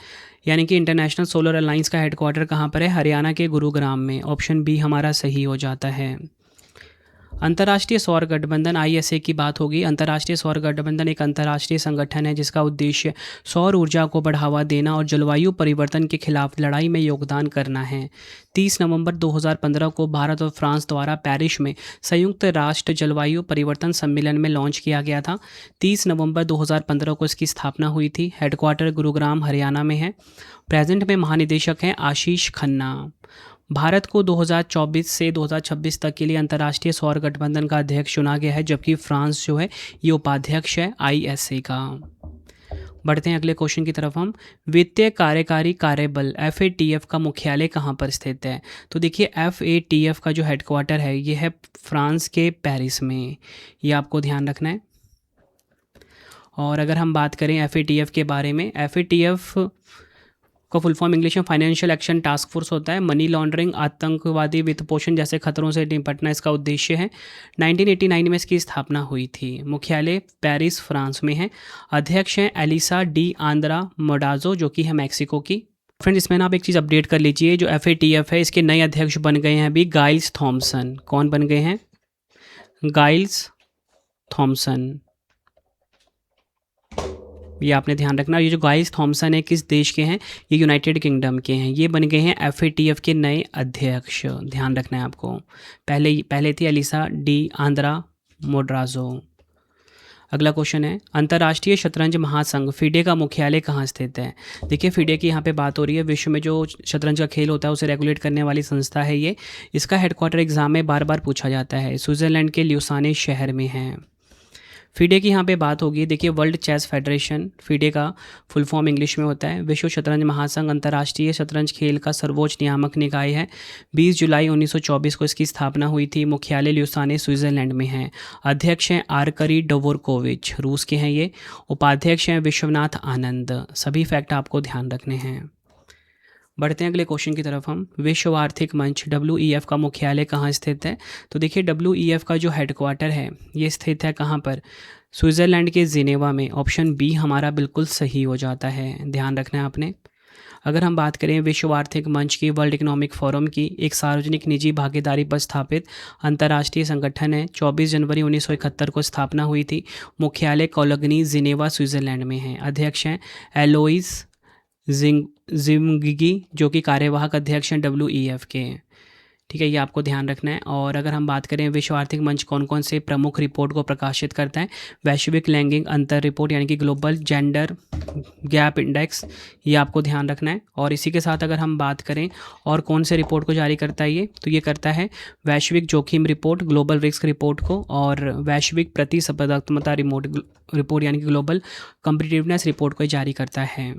यानी कि इंटरनेशनल सोलर अलायंस का हेडक्वार्टर कहाँ पर है? हरियाणा के गुरुग्राम में। ऑप्शन बी हमारा सही हो जाता है। अंतर्राष्ट्रीय सौर गठबंधन ISA की बात होगी। अंतर्राष्ट्रीय सौर गठबंधन एक अंतर्राष्ट्रीय संगठन है जिसका उद्देश्य सौर ऊर्जा को बढ़ावा देना और जलवायु परिवर्तन के खिलाफ लड़ाई में योगदान करना है। 30 नवंबर 2015 को भारत और फ्रांस द्वारा पेरिस में संयुक्त राष्ट्र जलवायु परिवर्तन सम्मेलन में लॉन्च किया गया था। 30 नवंबर 2015 को इसकी स्थापना हुई थी। हेडक्वार्टर गुरुग्राम हरियाणा में है। प्रेजेंट में महानिदेशक हैं आशीष खन्ना। भारत को 2024 से 2026 तक के लिए अंतर्राष्ट्रीय सौर गठबंधन का अध्यक्ष चुना गया है, जबकि फ्रांस जो है ये उपाध्यक्ष है ISA का। बढ़ते हैं अगले क्वेश्चन की तरफ हम। वित्तीय कार्यकारी कार्यबल FATF का मुख्यालय कहाँ पर स्थित है? तो देखिए FATF का जो हेडक्वार्टर है ये है फ्रांस के पेरिस में। ये आपको ध्यान रखना है। और अगर हम बात करें FATF के बारे में, FATF का फुल फॉर्म इंग्लिश में फाइनेंशियल एक्शन टास्क फोर्स होता है। मनी लॉन्ड्रिंग, आतंकवादी वित्त पोषण जैसे खतरों से निपटना इसका उद्देश्य है। 1989 में इसकी स्थापना हुई थी। मुख्यालय पेरिस फ्रांस में है। अध्यक्ष हैं एलिसा डी आंद्रा मोडाजो जो कि है मैक्सिको की। फ्रेंड्स इसमें ना आप एक चीज़ अपडेट कर लीजिए, जो FATF है इसके नए अध्यक्ष बन गए हैं अभी गाइल्स थॉम्सन। कौन बन गए हैं? Giles Thomson. ये आपने ध्यान रखना। ये जो गाइस थॉमसन है किस देश के हैं, ये यूनाइटेड किंगडम के हैं। ये बन गए हैं FATF के नए अध्यक्ष, ध्यान रखना है आपको। पहले थी एलिसा डी आंद्रा मोड्राजो। अगला क्वेश्चन है, अंतर्राष्ट्रीय शतरंज महासंघ FIDE का मुख्यालय कहाँ स्थित है। देखिए FIDE की यहाँ पे बात हो रही है, विश्व में जो शतरंज का खेल होता है उसे रेगुलेट करने वाली संस्था है ये। इसका हेडक्वार्टर एग्जाम में बार बार पूछा जाता है, स्विट्जरलैंड के ल्यूसाने शहर में है। FIDE की यहाँ पे बात होगी। देखिए वर्ल्ड चेस फेडरेशन FIDE का फुल फॉर्म इंग्लिश में होता है। विश्व शतरंज महासंघ अंतर्राष्ट्रीय शतरंज खेल का सर्वोच्च नियामक निकाय है। 20 जुलाई 1924 को इसकी स्थापना हुई थी। मुख्यालय ल्यूसाने स्विट्जरलैंड में है। अध्यक्ष हैं आर्करी डवोरकोविच, रूस के हैं ये। उपाध्यक्ष हैं विश्वनाथ आनंद। सभी फैक्ट आपको ध्यान रखने हैं। बढ़ते हैं अगले क्वेश्चन की तरफ हम। विश्व आर्थिक मंच WEF का मुख्यालय कहाँ स्थित है। तो देखिए WEF का जो हेडक्वार्टर है ये स्थित है कहाँ पर, स्विट्ज़रलैंड के जिनेवा में। ऑप्शन बी हमारा बिल्कुल सही हो जाता है, ध्यान रखना है आपने। अगर हम बात करें विश्व आर्थिक मंच की, वर्ल्ड इकोनॉमिक फोरम की, एक सार्वजनिक निजी भागीदारी पर स्थापित अंतर्राष्ट्रीय संगठन है। 24 जनवरी 1971 को स्थापना हुई थी। मुख्यालय कोलोगनी जिनेवा स्विट्ज़रलैंड में है। अध्यक्ष हैं एलोइस जिमगिगी, जो कि कार्यवाहक अध्यक्ष हैं WEF के। ठीक है, ये आपको ध्यान रखना है। और अगर हम बात करें विश्व आर्थिक मंच कौन कौन से प्रमुख रिपोर्ट को प्रकाशित करता है, वैश्विक लैंगिक अंतर रिपोर्ट यानी कि ग्लोबल जेंडर गैप इंडेक्स, ये आपको ध्यान रखना है। और इसी के साथ अगर हम बात करें और कौन से रिपोर्ट को जारी करता है ये, तो ये करता है वैश्विक जोखिम रिपोर्ट, ग्लोबल रिस्क रिपोर्ट को, और वैश्विक प्रतिस्पर्धात्मकता रिपोर्ट यानी कि ग्लोबल कॉम्पिटिटिवनेस रिपोर्ट को जारी करता है।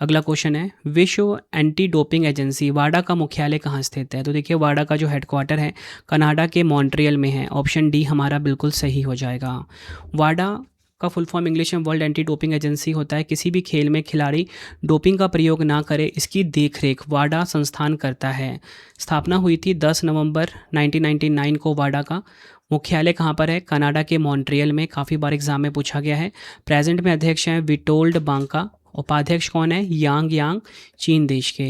अगला क्वेश्चन है, विश्व एंटी डोपिंग एजेंसी वाडा का मुख्यालय कहाँ स्थित है। तो देखिए वाडा का जो हेडक्वार्टर है कनाडा के मॉन्ट्रियल में है। ऑप्शन डी हमारा बिल्कुल सही हो जाएगा। वाडा का फुल फॉर्म इंग्लिश में वर्ल्ड एंटी डोपिंग एजेंसी होता है। किसी भी खेल में खिलाड़ी डोपिंग का प्रयोग ना करे, इसकी देखरेख वाडा संस्थान करता है। स्थापना हुई थी 10 नवंबर 1999 को। वाडा का मुख्यालय कहाँ पर है, कनाडा के मॉन्ट्रियल में। काफ़ी बार एग्जाम में पूछा गया है। प्रेजेंट में अध्यक्ष हैं विटोल्ड बांका। उपाध्यक्ष कौन है, यांग, चीन देश के।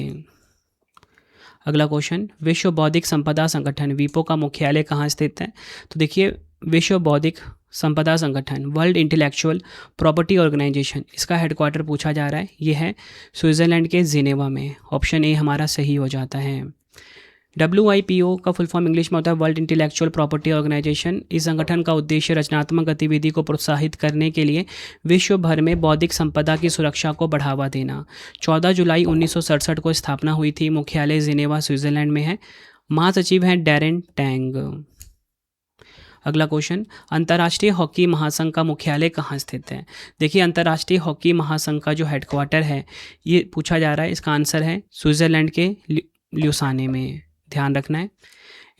अगला क्वेश्चन, विश्व बौद्धिक संपदा संगठन WIPO का मुख्यालय कहाँ स्थित है। तो देखिए विश्व बौद्धिक संपदा संगठन वर्ल्ड इंटेलेक्चुअल प्रॉपर्टी ऑर्गेनाइजेशन, इसका हेडक्वार्टर पूछा जा रहा है, ये है स्विट्जरलैंड के जिनेवा में। ऑप्शन ए हमारा सही हो जाता है। WIPO का फुल फॉर्म इंग्लिश में होता है वर्ल्ड इंटेलेक्चुअल प्रॉपर्टी ऑर्गेनाइजेशन। इस संगठन का उद्देश्य रचनात्मक गतिविधि को प्रोत्साहित करने के लिए विश्व भर में बौद्धिक संपदा की सुरक्षा को बढ़ावा देना। 14 जुलाई 1967 को स्थापना हुई थी। मुख्यालय जिनेवा स्विट्जरलैंड में है। महासचिव हैं डैरेन टैंग। अगला क्वेश्चन, अंतर्राष्ट्रीय हॉकी महासंघ का मुख्यालय कहाँ स्थित है। देखिए अंतर्राष्ट्रीय हॉकी महासंघ का जो हेडक्वार्टर है ये पूछा जा रहा है, इसका आंसर है स्विट्जरलैंड के ल्यूसाने में, ध्यान रखना है।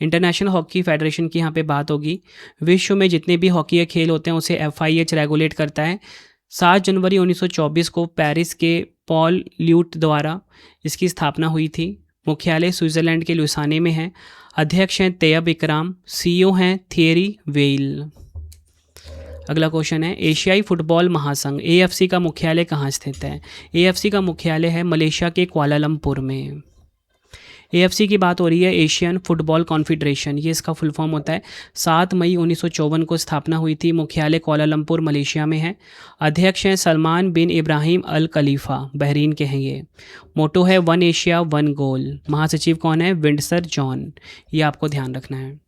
इंटरनेशनल हॉकी फेडरेशन की यहाँ पे बात होगी। विश्व में जितने भी हॉकी के खेल होते हैं उसे FIH रेगुलेट करता है। 7 जनवरी 1924 को पेरिस के पॉल ल्यूट द्वारा इसकी स्थापना हुई थी। मुख्यालय स्विट्जरलैंड के ल्यूसाने में है। अध्यक्ष हैं तैयब इकराम। CEO हैं थियरी वेल। अगला क्वेश्चन है, एशियाई फुटबॉल महासंघ AFC का मुख्यालय कहाँ स्थित है। AFC का मुख्यालय है मलेशिया के कुआलालंपुर में। AFC की बात हो रही है, एशियन फुटबॉल कॉन्फेडरेशन, ये इसका फुल फॉर्म होता है। 7 मई 1954 को स्थापना हुई थी। मुख्यालय कुआलालंपुर मलेशिया में है। अध्यक्ष हैं सलमान बिन इब्राहिम अल खलीफा, बहरीन के हैं ये। मोटो है 1 एशिया 1 गोल। महासचिव कौन है, विंडसर जॉन, ये आपको ध्यान रखना है।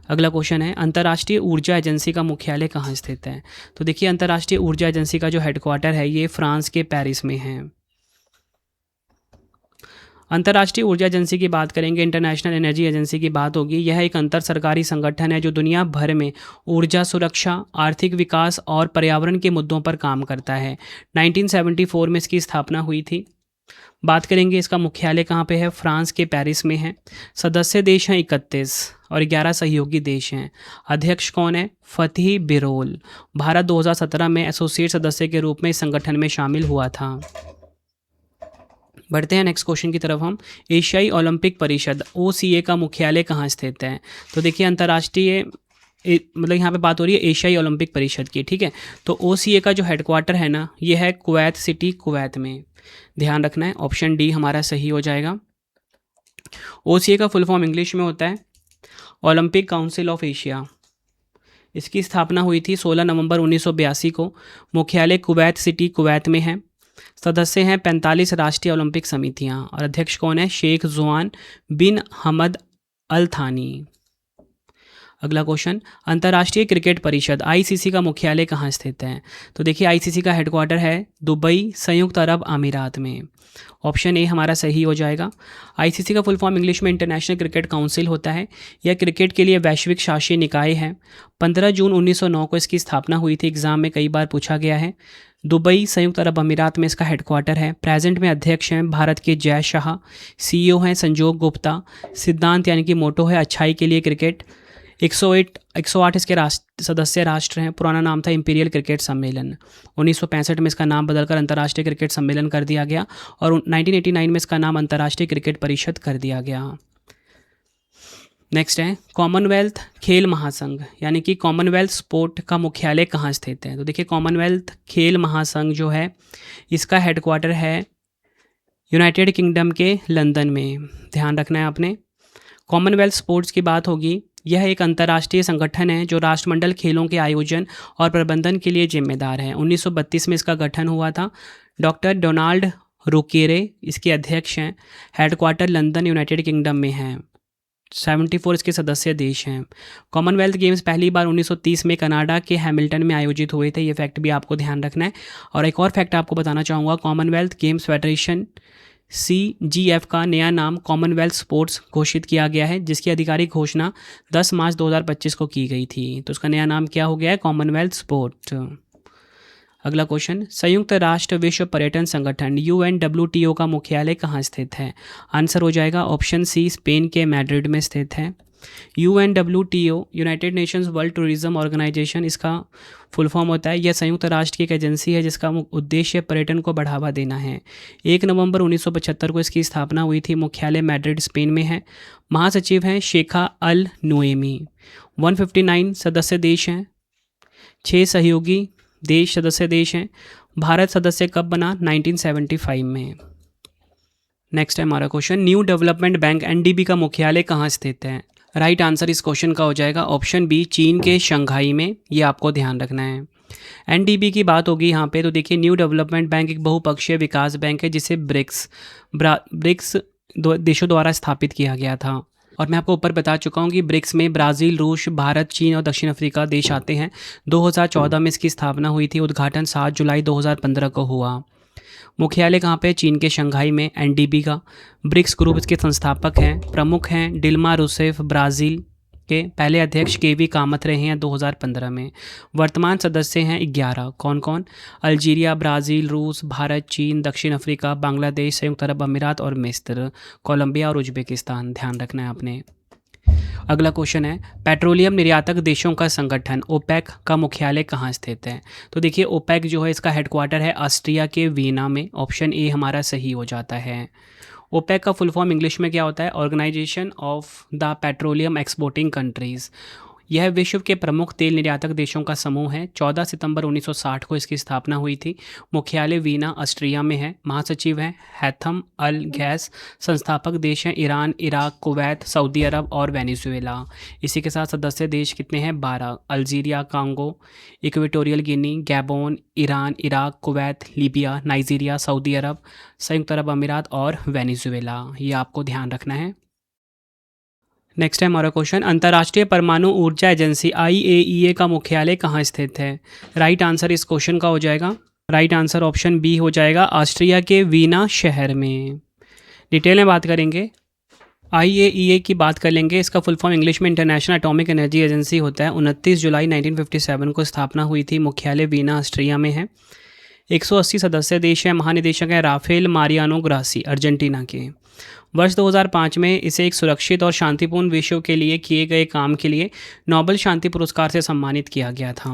अगला क्वेश्चन है, अंतर्राष्ट्रीय ऊर्जा एजेंसी का मुख्यालय कहाँ स्थित है। तो देखिए अंतर्राष्ट्रीय ऊर्जा एजेंसी का जो हेडक्वार्टर है ये फ्रांस के पेरिस में है। अंतर्राष्ट्रीय ऊर्जा एजेंसी की बात करेंगे, इंटरनेशनल एनर्जी एजेंसी की बात होगी। यह एक अंतर सरकारी संगठन है जो दुनिया भर में ऊर्जा सुरक्षा, आर्थिक विकास और पर्यावरण के मुद्दों पर काम करता है। 1974 में इसकी स्थापना हुई थी। बात करेंगे इसका मुख्यालय कहाँ पे है, फ्रांस के पेरिस में है। सदस्य देश हैं 31 और 11 सहयोगी देश हैं। अध्यक्ष कौन है, फतेह बिरोल। भारत 2017 में एसोसिएट सदस्य के रूप में इस संगठन में शामिल हुआ था। बढ़ते हैं नेक्स्ट क्वेश्चन की तरफ हम। एशियाई ओलंपिक परिषद OCA का मुख्यालय कहाँ स्थित है। तो देखिए अंतर्राष्ट्रीय मतलब यहाँ पे बात हो रही है एशियाई ओलंपिक परिषद की, ठीक है। तो OCA का जो हेडक्वार्टर है ना ये है कुवैत सिटी, कुवैत में, ध्यान रखना है। ऑप्शन डी हमारा सही हो जाएगा। OCA का फुल फॉर्म इंग्लिश में होता है ओलंपिक काउंसिल ऑफ एशिया। इसकी स्थापना हुई थी 16 नवंबर 1982 को। मुख्यालय कुवैत सिटी कुवैत में है। सदस्य हैं 45 राष्ट्रीय ओलंपिक समितियां और अध्यक्ष कौन है? शेख जुआन बिन हमद अल थानी। अगला क्वेश्चन, अंतर्राष्ट्रीय क्रिकेट परिषद आईसीसी का मुख्यालय कहाँ स्थित है? तो देखिए आईसीसी का हेडक्वार्टर है दुबई, संयुक्त अरब अमीरात में। ऑप्शन ए हमारा सही हो जाएगा। आईसीसी का फुल फॉर्म इंग्लिश में इंटरनेशनल क्रिकेट काउंसिल होता है। यह क्रिकेट के लिए वैश्विक शासी निकाय है। 15 जून 1909 को इसकी स्थापना हुई थी। एग्जाम में कई बार पूछा गया है। दुबई, संयुक्त अरब अमीरात में इसका हेडक्वार्टर है। प्रेजेंट में अध्यक्ष हैं भारत के जय शाह। सीईओ हैं संजोग गुप्ता। सिद्धांत यानी कि मोटो है अच्छाई के लिए क्रिकेट। 108 इसके सदस्य राष्ट्र हैं। पुराना नाम था इंपीरियल क्रिकेट सम्मेलन। 1965 में इसका नाम बदलकर अंतर्राष्ट्रीय क्रिकेट सम्मेलन कर दिया गया और 1989 में इसका नाम अंतर्राष्ट्रीय क्रिकेट परिषद कर दिया गया। नेक्स्ट है कॉमनवेल्थ खेल महासंघ यानी कि कॉमनवेल्थ स्पोर्ट का मुख्यालय कहाँ स्थित है? तो देखिए कॉमनवेल्थ खेल महासंघ जो है इसका हेडक्वार्टर है यूनाइटेड किंगडम के लंदन में। ध्यान रखना है आपने। कॉमनवेल्थ स्पोर्ट्स की बात होगी। यह एक अंतर्राष्ट्रीय संगठन है जो राष्ट्रमंडल खेलों के आयोजन और प्रबंधन के लिए जिम्मेदार है। 1932 में इसका गठन हुआ था। डॉक्टर डोनाल्ड रुकेरे इसके अध्यक्ष हैं। हेडक्वार्टर लंदन यूनाइटेड किंगडम में है। 74 इसके सदस्य देश हैं। कॉमनवेल्थ गेम्स पहली बार 1930 में कनाडा के हैमिल्टन में आयोजित हुए थे। ये फैक्ट भी आपको ध्यान रखना है। और एक और फैक्ट आपको बताना चाहूँगा, कॉमनवेल्थ गेम्स फेडरेशन CGF का नया नाम कॉमनवेल्थ स्पोर्ट्स घोषित किया गया है, जिसकी आधिकारिक घोषणा 10 मार्च 2025 को की गई थी। तो उसका नया नाम क्या हो गया है? Commonwealth sport. अगला क्वेश्चन, संयुक्त राष्ट्र विश्व पर्यटन संगठन UNWTO का मुख्यालय कहाँ स्थित है? आंसर हो जाएगा ऑप्शन सी, स्पेन के मैड्रिड में स्थित है। UNWTO United Nations World Tourism Organisation इसका फुल फॉर्म होता है। यह संयुक्त राष्ट्र की एक एजेंसी है जिसका उद्देश्य पर्यटन को बढ़ावा देना है। 1 नवंबर 1975 को इसकी स्थापना हुई थी। मुख्यालय मैड्रिड स्पेन में है। महासचिव हैं शेखा अल नुएमी। 159 सदस्य देश हैं। 6 सहयोगी देश सदस्य देश हैं। भारत सदस्य कब बना? 1975 में। नेक्स्ट है हमारा question, new development bank NDB का मुख्यालय कहाँ स्थित है? राइट आंसर इस क्वेश्चन का हो जाएगा ऑप्शन बी, चीन के शंघाई में। ये आपको ध्यान रखना है। NDB की बात होगी यहाँ पे, तो देखिए न्यू डेवलपमेंट बैंक एक बहुपक्षीय विकास बैंक है जिसे ब्रिक्स देशों द्वारा स्थापित किया गया था। और मैं आपको ऊपर बता चुका हूँ कि ब्रिक्स में ब्राज़ील, रूस, भारत, चीन और दक्षिण अफ्रीका देश आते हैं। 2014 में इसकी स्थापना हुई थी। उद्घाटन 7 जुलाई 2015 को हुआ। मुख्यालय कहाँ पे? चीन के शंघाई में NDB का। ब्रिक्स ग्रुप इसके संस्थापक हैं। प्रमुख हैं डिल्मा रूसेफ ब्राज़ील के। पहले अध्यक्ष KV कामत रहे हैं 2015 में। वर्तमान सदस्य हैं 11। कौन कौन? अल्जीरिया, ब्राज़ील, रूस, भारत, चीन, दक्षिण अफ्रीका, बांग्लादेश, संयुक्त अरब अमीरात और मिस्र, कोलंबिया और उज्बेकिस्तान। ध्यान रखना है आपने। अगला क्वेश्चन है, पेट्रोलियम निर्यातक देशों का संगठन OPEC का मुख्यालय कहाँ स्थित है? तो देखिए OPEC जो है इसका हेडक्वार्टर है ऑस्ट्रिया के वीना में। ऑप्शन ए हमारा सही हो जाता है। OPEC का फुल फॉर्म इंग्लिश में क्या होता है? Organisation of the Petroleum Exporting Countries. यह विश्व के प्रमुख तेल निर्यातक देशों का समूह है। 14 सितंबर 1960 को इसकी स्थापना हुई थी। मुख्यालय वीना ऑस्ट्रिया में है। महासचिव हैं हैथम अल गैस। संस्थापक देश हैं ईरान, इराक, कुवैत, सऊदी अरब और वेनेजुएला। इसी के साथ सदस्य देश कितने हैं? 12। Algeria, Congo, Equatorial Guinea, Gabon, Iran, Iraq, Kuwait, Libya, Nigeria, Saudi Arab, संयुक्त अरब अमीरात और वेनेजुएला। ये आपको ध्यान रखना है। नेक्स्ट है हमारा क्वेश्चन, अंतर्राष्ट्रीय परमाणु ऊर्जा एजेंसी IAEA का मुख्यालय कहाँ स्थित है? राइट आंसर इस क्वेश्चन का हो जाएगा, राइट आंसर ऑप्शन बी हो जाएगा, ऑस्ट्रिया के वीना शहर में। डिटेल में बात करेंगे। IAEA की बात कर लेंगे। इसका फुल फॉर्म इंग्लिश में इंटरनेशनल एटॉमिक एनर्जी एजेंसी होता है। 29 जुलाई 1957 को स्थापना हुई थी। मुख्यालय वीना ऑस्ट्रिया में है। 180 सदस्य देश हैं। महानिदेशक हैं राफेल मारियानो ग्रासी, अर्जेंटीना के। वर्ष 2005 में इसे एक सुरक्षित और शांतिपूर्ण विश्व के लिए किए गए काम के लिए नोबेल शांति पुरस्कार से सम्मानित किया गया था।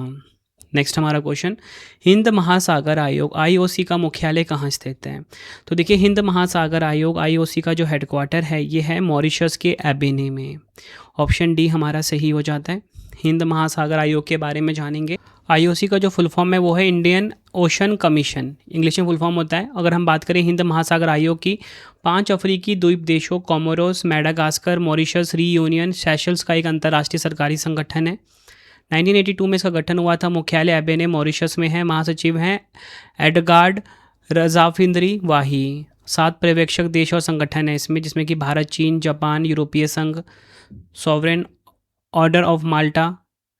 नेक्स्ट हमारा क्वेश्चन, हिंद महासागर आयोग IOC का मुख्यालय कहाँ स्थित है? तो देखिए हिंद महासागर आयोग IOC का जो हेडक्वार्टर है ये है मॉरिशस के एबिनी में। ऑप्शन डी हमारा सही हो जाता है। हिंद महासागर आयोग के बारे में जानेंगे। IOC का जो फुल फॉर्म है वो है इंडियन ओशन कमीशन, इंग्लिश में फुल फॉर्म होता है। अगर हम बात करें हिंद महासागर आयोग की, 5 अफ्रीकी द्वीप देशों Comoros, Madagascar, Mauritius, reunion, Seychelles का एक अंतर्राष्ट्रीय सरकारी संगठन है। 1982 में इसका गठन हुआ था। मुख्यालय एबेने मॉरिशस में है। महासचिव हैं एडगार्ड रजाफिंदरी वाही। 7 पर्यवेक्षक देश और संगठन है इसमें, जिसमें कि भारत, चीन, जापान, यूरोपीय संघ, Sovereign Order of Malta,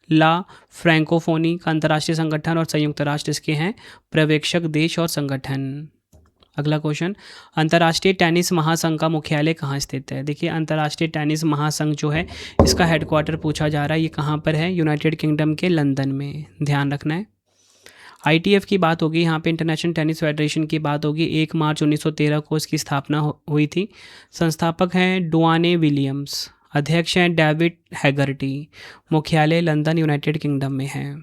La Francophonie का अंतर्राष्ट्रीय संगठन और संयुक्त राष्ट्र इसके हैं पर्यवेक्षक देश और संगठन। अगला क्वेश्चन, अंतर्राष्ट्रीय टेनिस महासंघ का मुख्यालय कहाँ स्थित है? देखिए, अंतर्राष्ट्रीय टेनिस महासंघ जो है इसका हेडक्वार्टर पूछा जा रहा है, ये कहाँ पर है? यूनाइटेड किंगडम के लंदन में, ध्यान रखना है। ITF की बात होगी, यहाँ पे इंटरनेशनल टेनिस फेडरेशन की बात होगी। 1 मार्च 1913 को इसकी स्थापना हुई थी। संस्थापक हैं डुआने विलियम्स। अध्यक्ष हैं डेविड हैगर्टी। मुख्यालय लंदन यूनाइटेड किंगडम में है।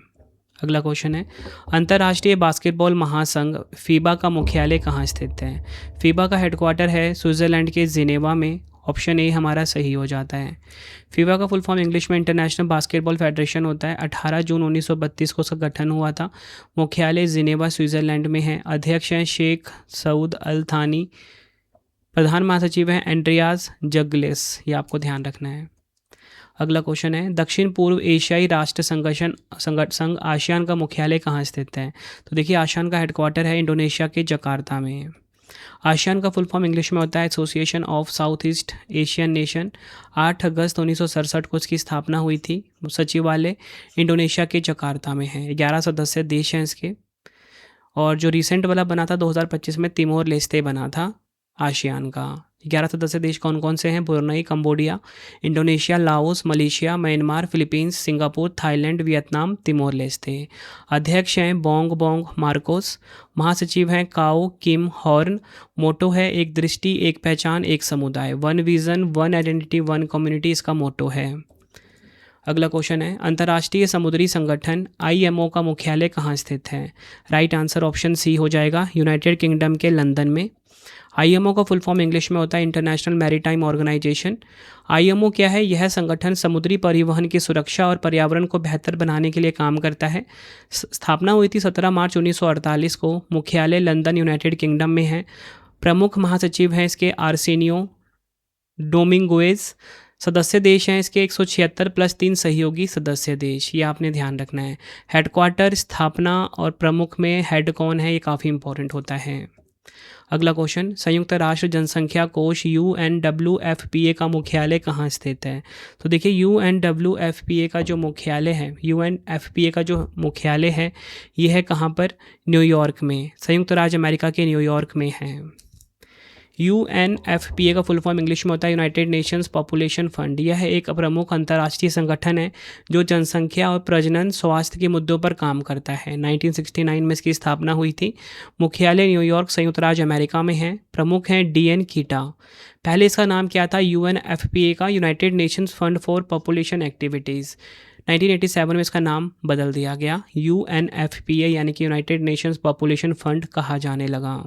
अगला क्वेश्चन है, अंतर्राष्ट्रीय बास्केटबॉल महासंघ फीबा का मुख्यालय कहाँ स्थित है? फीबा का हेडक्वार्टर है स्विट्ज़रलैंड के जिनेवा में। ऑप्शन ए हमारा सही हो जाता है। फीबा का फुल फॉर्म इंग्लिश में इंटरनेशनल बास्केटबॉल फेडरेशन होता है। 18 जून 1932 को इसका गठन हुआ था। मुख्यालय जिनेवा स्विट्ज़रलैंड में है। अध्यक्ष हैं शेख सऊद अल थानी। प्रधान महासचिव हैं एंड्रियास जगलेस, ये आपको ध्यान रखना है। अगला क्वेश्चन है, दक्षिण पूर्व एशियाई राष्ट्र संघ आसियान का मुख्यालय कहाँ स्थित है? तो देखिए, आसियान का हेडक्वार्टर है इंडोनेशिया के जकार्ता में। आसियान का फुल फॉर्म इंग्लिश में होता है association of south east Asian nation. 8 अगस्त 1967 को इसकी स्थापना हुई थी। सचिवालय इंडोनेशिया के जकार्ता में है। 11 सदस्य देश हैं इसके। और जो रिसेंट वाला बना था 2025 में, तिमोर लेस्ते बना था आसियान का। 11 सदस्य देश कौन कौन से हैं? Brunei, Cambodia, Indonesia, Laos, Malaysia, Myanmar, Philippines, Singapore, Thailand, Vietnam, Timor Leste. अध्यक्ष हैं बोंग बोंग मार्कोस। महासचिव हैं काओ किम हॉर्न। मोटो है एक दृष्टि, एक पहचान, एक समुदाय। 1 विजन, 1 आइडेंटिटी, 1 कम्युनिटी इसका मोटो है। अगला क्वेश्चन है, अंतर्राष्ट्रीय समुद्री संगठन IMO का मुख्यालय कहाँ स्थित है? राइट आंसर ऑप्शन सी हो जाएगा, यूनाइटेड किंगडम के लंदन में। IMO का फुल फॉर्म इंग्लिश में होता है इंटरनेशनल मैरीटाइम ऑर्गेनाइजेशन। IMO क्या है? यह संगठन समुद्री परिवहन की सुरक्षा और पर्यावरण को बेहतर बनाने के लिए काम करता है। स्थापना हुई थी 17 मार्च 1948 को। मुख्यालय लंदन यूनाइटेड किंगडम में है। प्रमुख महासचिव हैं इसके आर्सेनियो डोमिंगोएज। सदस्य देश हैं इसके 176 प्लस 3 सहयोगी सदस्य देश, ये आपने ध्यान रखना है। हेडक्वार्टर, स्थापना और प्रमुख में हेड कौन है, ये काफ़ी इंपॉर्टेंट होता है। अगला क्वेश्चन, संयुक्त राष्ट्र जनसंख्या कोष UNWFPA का मुख्यालय कहाँ स्थित है? तो देखिए, UNWFPA का जो मुख्यालय है, UNFPA का जो मुख्यालय है, ये है कहाँ पर? न्यूयॉर्क में। संयुक्त राज्य अमेरिका के न्यूयॉर्क में है। UNFPA का फुल फॉर्म इंग्लिश में होता है यूनाइटेड नेशंस पॉपुलेशन फंड। यह एक प्रमुख अंतर्राष्ट्रीय संगठन है जो जनसंख्या और प्रजनन स्वास्थ्य के मुद्दों पर काम करता है। 1969 में इसकी स्थापना हुई थी। मुख्यालय न्यूयॉर्क संयुक्त राज्य अमेरिका में है। प्रमुख हैं DN कीटा। पहले इसका नाम क्या था? UNFPA का United Nations fund for population activities. 1987 में इसका नाम बदल दिया गया, UNFPA यानी कि यूनाइटेड नेशंस पॉपुलेशन फंड कहा जाने लगा।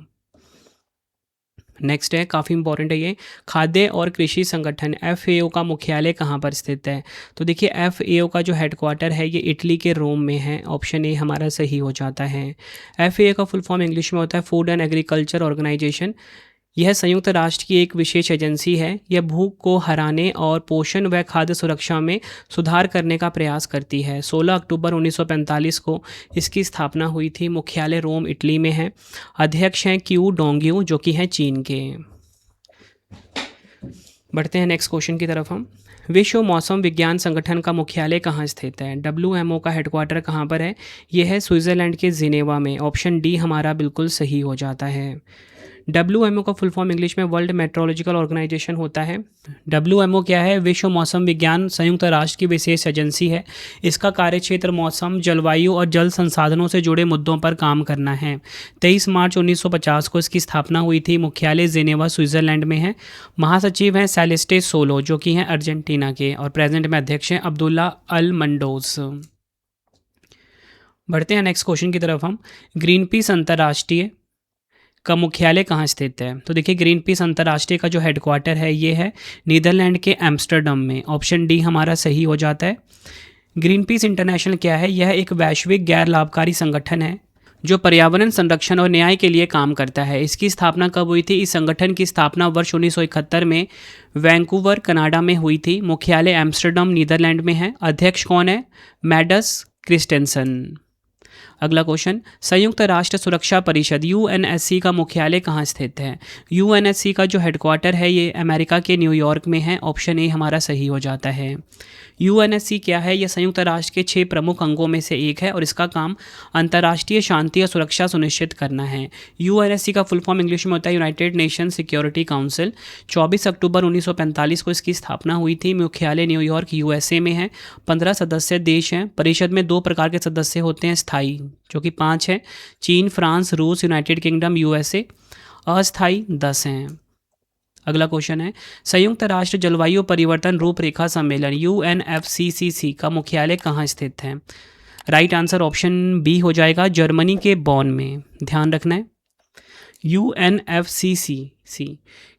नेक्स्ट है, काफ़ी इंपॉर्टेंट है ये, खाद्य और कृषि संगठन FAO का मुख्यालय कहाँ पर स्थित है? तो देखिए, FAO का जो हेडक्वार्टर है ये इटली के रोम में है। ऑप्शन ए हमारा सही हो जाता है। FAO का फुल फॉर्म इंग्लिश में होता है फूड एंड एग्रीकल्चर ऑर्गेनाइजेशन। यह संयुक्त राष्ट्र की एक विशेष एजेंसी है। यह भूख को हराने और पोषण व खाद्य सुरक्षा में सुधार करने का प्रयास करती है। 16 अक्टूबर 1945 को इसकी स्थापना हुई थी। मुख्यालय रोम इटली में है। अध्यक्ष हैं क्यू डोंग्यू जो कि हैं चीन के। बढ़ते हैं नेक्स्ट क्वेश्चन की तरफ हम। विश्व मौसम विज्ञान संगठन का मुख्यालय कहाँ स्थित है? WMO का हेडक्वार्टर कहाँ पर है? यह है स्विट्ज़रलैंड के जिनेवा में। ऑप्शन डी हमारा बिल्कुल सही हो जाता है। WMO का फुल फॉर्म इंग्लिश में वर्ल्ड मेट्रोलॉजिकल ऑर्गेनाइजेशन होता है। WMO क्या है? विश्व मौसम विज्ञान संयुक्त राष्ट्र की विशेष एजेंसी है। इसका कार्यक्षेत्र मौसम, जलवायु और जल संसाधनों से जुड़े मुद्दों पर काम करना है। 23 मार्च 1950 को इसकी स्थापना हुई थी। मुख्यालय जेनेवा स्विट्ज़रलैंड में है। महासचिव हैं सेलेस्टे सोलो जो कि हैं अर्जेंटीना के, और प्रेजेंट में अध्यक्ष हैं अब्दुल्ला अल मंडोस। बढ़ते हैं नेक्स्ट क्वेश्चन की तरफ हम। ग्रीन पीस अंतर्राष्ट्रीय का मुख्यालय कहाँ स्थित है? तो देखिए, ग्रीन पीस अंतर्राष्ट्रीय का जो हेडक्वार्टर है ये है नीदरलैंड के एम्स्टर्डम में। ऑप्शन डी हमारा सही हो जाता है। ग्रीन पीस इंटरनेशनल क्या है? यह एक वैश्विक गैर लाभकारी संगठन है जो पर्यावरण संरक्षण और न्याय के लिए काम करता है। इसकी स्थापना कब हुई थी? इस संगठन की स्थापना वर्ष 1971 में वैंकूवर कनाडा में हुई थी। मुख्यालय एम्स्टर्डम नीदरलैंड में है। अध्यक्ष कौन है? मैडस क्रिस्टेंसन। अगला क्वेश्चन, संयुक्त राष्ट्र सुरक्षा परिषद यूएनएससी का मुख्यालय कहाँ स्थित है? यूएनएससी का जो हेडक्वार्टर है ये अमेरिका के न्यूयॉर्क में है। ऑप्शन ए हमारा सही हो जाता है। यूएनएससी क्या है? यह संयुक्त राष्ट्र के 6 प्रमुख अंगों में से एक है और इसका काम अंतर्राष्ट्रीय शांति और सुरक्षा सुनिश्चित करना है। यूएनएससी का फुल फॉर्म इंग्लिश में होता है यूनाइटेड नेशन सिक्योरिटी काउंसिल। 24 अक्टूबर 1945 को इसकी स्थापना हुई थी। मुख्यालय न्यूयॉर्क यूएसए में है। 15 सदस्य देश हैं। परिषद में 2 प्रकार के सदस्य होते हैं, स्थायी जो कि 5 हैं, चीन, फ्रांस, रूस, यूनाइटेड किंगडम, यूएसए। अस्थायी 10 हैं। अगला क्वेश्चन है, संयुक्त राष्ट्र जलवायु परिवर्तन रूपरेखा सम्मेलन यूएनएफसीसीसी का मुख्यालय कहाँ स्थित है? राइट आंसर ऑप्शन बी हो जाएगा, जर्मनी के बॉन में। ध्यान रखना है। यूएनएफसीसीसी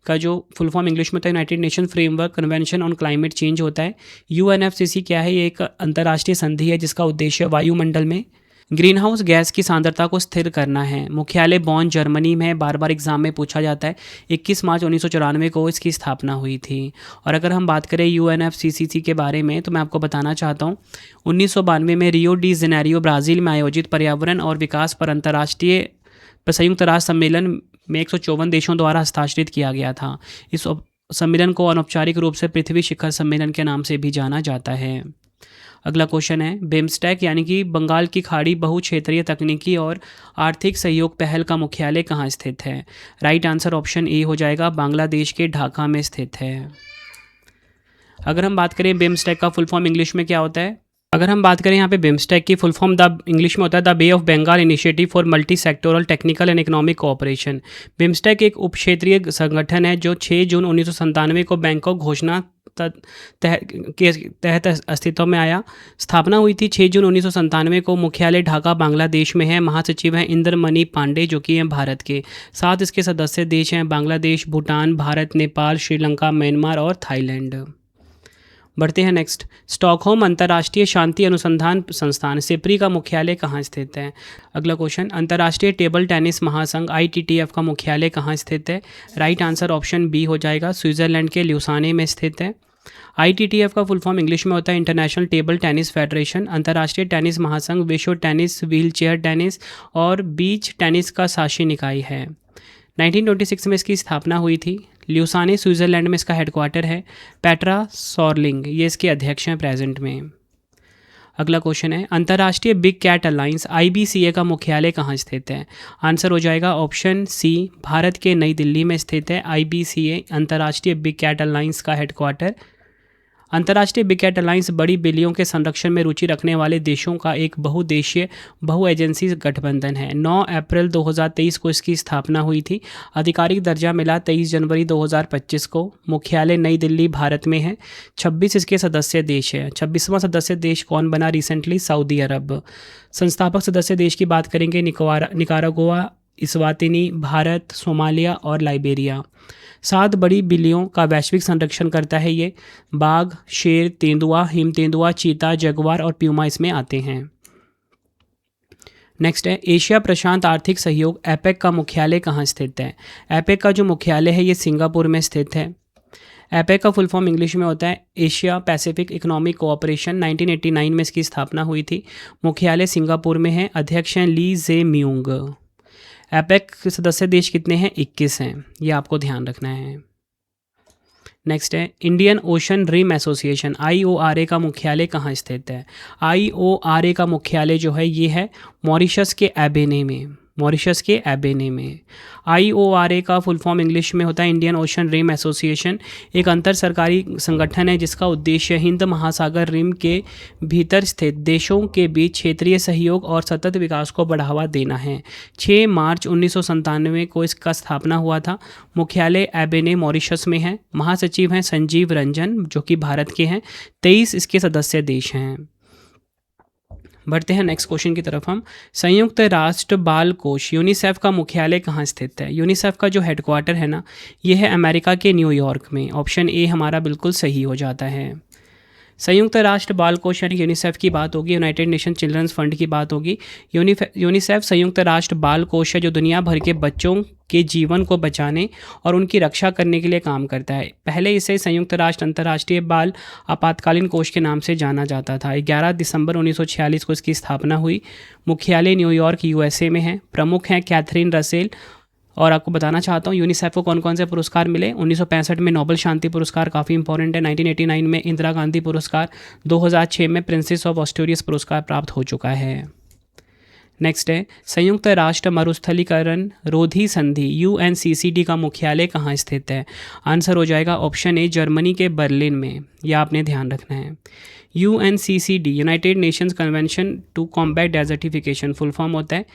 का जो फुल फॉर्म इंग्लिश में होता है United nation framework convention on climate change होता है। यूएनएफसीसी क्या है? ये एक अंतर्राष्ट्रीय संधि है जिसका उद्देश्य वायुमंडल में ग्रीन हाउस गैस की सांद्रता को स्थिर करना है। मुख्यालय बॉन जर्मनी में है। बार बार एग्जाम में पूछा जाता है। 21 मार्च 1994 को इसकी स्थापना हुई थी। और अगर हम बात करें यूएनएफसीसीसी के बारे में तो मैं आपको बताना चाहता हूँ 1992 में रियो डी जेनेरियो ब्राज़ील में आयोजित पर्यावरण और विकास पर अंतर्राष्ट्रीय संयुक्त राष्ट्र सम्मेलन में 154 देशों द्वारा हस्ताक्षरित किया गया था। इस सम्मेलन को अनौपचारिक रूप से पृथ्वी शिखर सम्मेलन के नाम से भी जाना जाता है। अगला क्वेश्चन है, बिम्स्टेक यानी कि बंगाल की खाड़ी बहुक्षेत्रीय तकनीकी और आर्थिक सहयोग पहल का मुख्यालय कहाँ स्थित है? राइट आंसर ऑप्शन ए हो जाएगा, बांग्लादेश के ढाका में स्थित है। अगर हम बात करें बिम्स्टेक का फुल फॉर्म इंग्लिश में क्या होता है? अगर हम बात करें यहाँ पे बिम्स्टेक की फुल फॉर्म द इंग्लिश में होता है the Bay of Bengal Initiative for Multi Sectoral Technical and Economic Cooperation. BIMSTEC एक उपक्षेत्रीय संगठन है जो 6 जून 1997 को बैंकॉक घोषणा के तहत अस्तित्व में आया। स्थापना हुई थी 6 जून 1997 को। मुख्यालय ढाका बांग्लादेश में है। महासचिव हैं इंद्रमणि पांडे जो कि हैं भारत के। 7 इसके सदस्य देश हैं, बांग्लादेश, भूटान, भारत, नेपाल, श्रीलंका, म्यांमार और थाईलैंड। बढ़ते हैं नेक्स्ट, स्टॉकहोम अंतर्राष्ट्रीय शांति अनुसंधान संस्थान सिप्री का मुख्यालय कहाँ स्थित है? अगला क्वेश्चन, अंतर्राष्ट्रीय टेबल टेनिस महासंघ ITTF का मुख्यालय कहाँ स्थित है? राइट आंसर ऑप्शन बी हो जाएगा, स्विट्जरलैंड के ल्यूसाने में स्थित है। ITTF का फुल फॉर्म इंग्लिश में होता है इंटरनेशनल टेबल टेनिस फेडरेशन। अंतर्राष्ट्रीय टेनिस महासंघ विश्व टेनिस, व्हील चेयर टेनिस और बीच टेनिस का शासी निकाय है। 1926 में इसकी स्थापना हुई थी। ल्यूसाने स्विट्जरलैंड में इसका हेडक्वार्टर है। पेट्रा सॉर्लिंग ये इसके अध्यक्ष हैं प्रेजेंट में। अगला क्वेश्चन है, अंतर्राष्ट्रीय बिग कैट अलायंस IBCA का मुख्यालय कहाँ स्थित है? आंसर हो जाएगा ऑप्शन सी, भारत के नई दिल्ली में स्थित है IBCA अंतर्राष्ट्रीय बिग कैट अलायंस का हेडक्वार्टर। अंतर्राष्ट्रीय बिग कैट अलायंस बड़ी बिल्लियों के संरक्षण में रुचि रखने वाले देशों का एक बहुदेशीय बहुएजेंसी गठबंधन है। 9 अप्रैल 2023 को इसकी स्थापना हुई थी। आधिकारिक दर्जा मिला 23 जनवरी 2025 को। मुख्यालय नई दिल्ली भारत में है। 26 इसके सदस्य देश है। 26वां सदस्य देश कौन बना रिसेंटली? सऊदी अरब। संस्थापक सदस्य देश की बात करेंगे निकारागुआ, इस्वातिनी, भारत, सोमालिया और लाइबेरिया। 7 बड़ी बिल्लियों का वैश्विक संरक्षण करता है ये। बाघ, शेर, तेंदुआ, हिम तेंदुआ, चीता, जगुआर और प्यूमा इसमें आते हैं। नेक्स्ट है, एशिया प्रशांत आर्थिक सहयोग APEC का मुख्यालय कहाँ स्थित है? APEC का जो मुख्यालय है ये सिंगापुर में स्थित है। APEC का फुल फॉर्म इंग्लिश में होता है एशिया पैसिफिक इकोनॉमिक कोऑपरेशन। 1989 में इसकी स्थापना हुई थी। मुख्यालय सिंगापुर में है। अध्यक्ष हैं ली जे म्यूंग। APEC सदस्य देश कितने हैं? 21 हैं। ये आपको ध्यान रखना है। नेक्स्ट है, Indian Ocean Rim Association IORA का मुख्यालय कहाँ स्थित है? IORA का मुख्यालय जो है ये है मॉरिशस के एबेने में। मॉरिशस के एबेने में। IORA का फुल फॉर्म इंग्लिश में होता है इंडियन ओशन रिम एसोसिएशन। एक अंतर सरकारी संगठन है जिसका उद्देश्य हिंद महासागर रिम के भीतर स्थित देशों के बीच क्षेत्रीय सहयोग और सतत विकास को बढ़ावा देना है। 6 मार्च 1997 को इसका स्थापना हुआ था। मुख्यालय एबेने मॉरिशस में है। महासचिव हैं संजीव रंजन जो कि भारत के हैं। 23 इसके सदस्य देश हैं। बढ़ते हैं नेक्स्ट क्वेश्चन की तरफ हम। संयुक्त राष्ट्र बाल कोष यूनिसेफ का मुख्यालय कहाँ स्थित है? यूनिसेफ का जो हेडक्वार्टर है ना ये है अमेरिका के न्यूयॉर्क में। ऑप्शन ए हमारा बिल्कुल सही हो जाता है। संयुक्त राष्ट्र बाल कोष यानी यूनिसेफ की बात होगी, यूनाइटेड नेशन चिल्ड्रंस फंड की बात होगी। यूनिसेफ संयुक्त राष्ट्र बाल कोष है जो दुनिया भर के बच्चों के जीवन को बचाने और उनकी रक्षा करने के लिए काम करता है। पहले इसे संयुक्त राष्ट्र अंतर्राष्ट्रीय बाल आपातकालीन कोष के नाम से जाना जाता था। 11 दिसंबर 1946 को इसकी स्थापना हुई। मुख्यालय न्यूयॉर्क यूएसए में है। प्रमुख हैं कैथरीन रसेल। और आपको बताना चाहता हूँ यूनिसेफ को कौन कौन से पुरस्कार मिले। 1965 में नोबेल शांति पुरस्कार काफ़ी इंपॉर्टेंट है। 1989 में इंदिरा गांधी पुरस्कार। 2006 में प्रिंसेस ऑफ ऑस्ट्रेलियस पुरस्कार प्राप्त हो चुका है। नेक्स्ट है संयुक्त राष्ट्र मरुस्थलीकरण रोधी संधि UNCCD का मुख्यालय कहाँ स्थित है। आंसर हो जाएगा ऑप्शन ए जर्मनी के बर्लिन में। यह आपने ध्यान रखना है। UNCCD United Nations Convention to Combat Desertification full form होता है।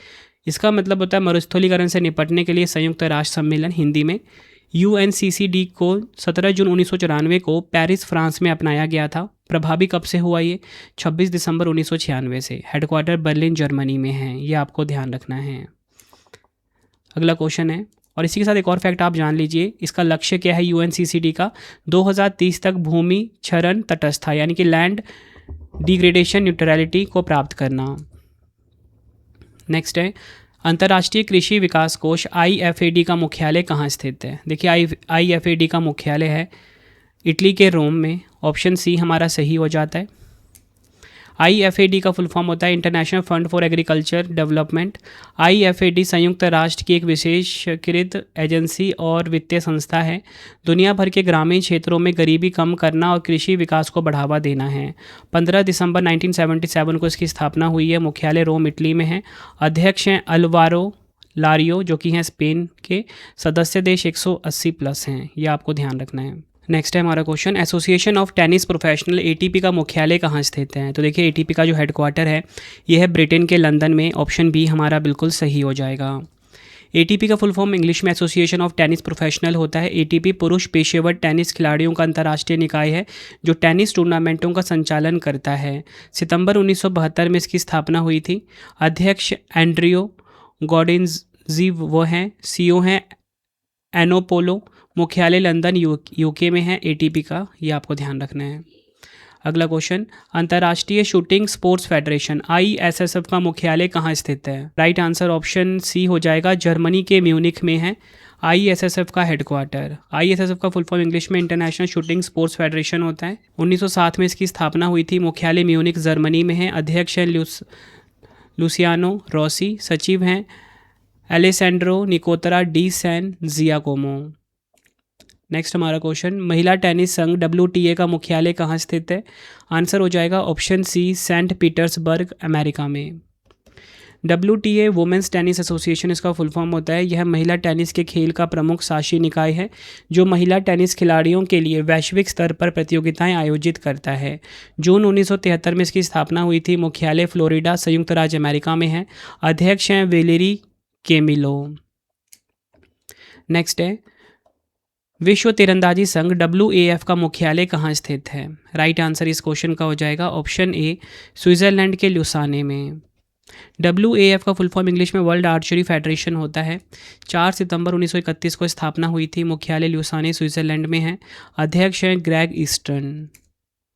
इसका मतलब होता है मरुस्थलीकरण से निपटने के लिए संयुक्त राष्ट्र सम्मेलन, हिंदी में। UNCCD को 17 जून 1994 को पेरिस फ्रांस में अपनाया गया था। प्रभावी कब से हुआ ये? 26 दिसंबर 1996 से। हेडक्वार्टर बर्लिन जर्मनी में है। ये आपको ध्यान रखना है। अगला क्वेश्चन है और इसी के साथ एक और फैक्ट आप जान लीजिए। इसका लक्ष्य क्या है UNCCD का? 2030 तक भूमि क्षरण तटस्थता यानी कि लैंड डिग्रेडेशन न्यूट्रलिटी को प्राप्त करना। नेक्स्ट है अंतर्राष्ट्रीय कृषि विकास कोष IFAD का मुख्यालय कहाँ स्थित है। देखिए IFAD का मुख्यालय है इटली के रोम में। ऑप्शन सी हमारा सही हो जाता है। IFAD का फुल फॉर्म होता है international fund for agriculture development. IFAD संयुक्त राष्ट्र की एक विशेषकृत एजेंसी और वित्तीय संस्था है। दुनिया भर के ग्रामीण क्षेत्रों में गरीबी कम करना और कृषि विकास को बढ़ावा देना है। 15 दिसंबर 1977 को इसकी स्थापना हुई है। मुख्यालय रोम इटली में है। अध्यक्ष हैं अल्वारो लारियो जो कि हैं स्पेन के। सदस्य देश 180 प्लस हैं। ये आपको ध्यान रखना है। नेक्स्ट है हमारा question association of tennis professional ATP का मुख्यालय कहाँ स्थित है। तो देखिए ATP का जो हेडक्वार्टर है ये है ब्रिटेन के लंदन में। ऑप्शन बी हमारा बिल्कुल सही हो जाएगा। ATP का फुल फॉर्म इंग्लिश में एसोसिएशन ऑफ टेनिस प्रोफेशनल होता है। ATP पुरुष पेशेवर टेनिस खिलाड़ियों का अंतर्राष्ट्रीय निकाय है जो टेनिस टूर्नामेंटों का संचालन करता है। सितंबर 1972 में इसकी स्थापना हुई थी। अध्यक्ष एंड्रियो गॉर्डिनजी वो हैं। CEO हैं एनोपोलो। मुख्यालय लंदन UK में है ATP का। ये आपको ध्यान रखना है। अगला क्वेश्चन अंतर्राष्ट्रीय शूटिंग स्पोर्ट्स फेडरेशन ISSF का मुख्यालय कहाँ स्थित है। राइट आंसर ऑप्शन सी हो जाएगा जर्मनी के म्यूनिख में है ISSF का हेडक्वार्टर। ISSF का फुल फॉर्म इंग्लिश में इंटरनेशनल शूटिंग स्पोर्ट्स फेडरेशन होता है। 1907 में इसकी स्थापना हुई थी। मुख्यालय म्यूनिख जर्मनी में है। अध्यक्ष हैं लुसियानो रोसी। सचिव हैं Alessandro Nicotra di San Giacomo. Next हमारा क्वेश्चन महिला टेनिस संघ WTA का मुख्यालय कहाँ स्थित है। आंसर हो जाएगा option C Saint Petersburg America में। WTA वुमेंस टेनिस एसोसिएशन इसका फुल फॉर्म होता है। यह महिला टेनिस के खेल का प्रमुख शासी निकाय है जो महिला टेनिस खिलाड़ियों के लिए वैश्विक स्तर पर प्रतियोगिताएं आयोजित करता है। जून 1973 में इसकी स्थापना हुई थी। मुख्यालय फ्लोरिडा संयुक्त राज्य अमेरिका में है। अध्यक्ष हैं वेलेरी केमिलो। नेक्स्ट है विश्व तीरंदाजी संघ WAF का मुख्यालय कहाँ स्थित है। राइट आंसर इस क्वेश्चन का हो जाएगा ऑप्शन ए स्विट्जरलैंड के ल्यूसाने में। WAF का फुल फॉर्म इंग्लिश में वर्ल्ड आर्चरी फेडरेशन होता है। 4 सितंबर 1931 को स्थापना हुई थी। मुख्यालय ल्यूसाने स्विट्जरलैंड में है। अध्यक्ष हैं ग्रेग ईस्टर्न।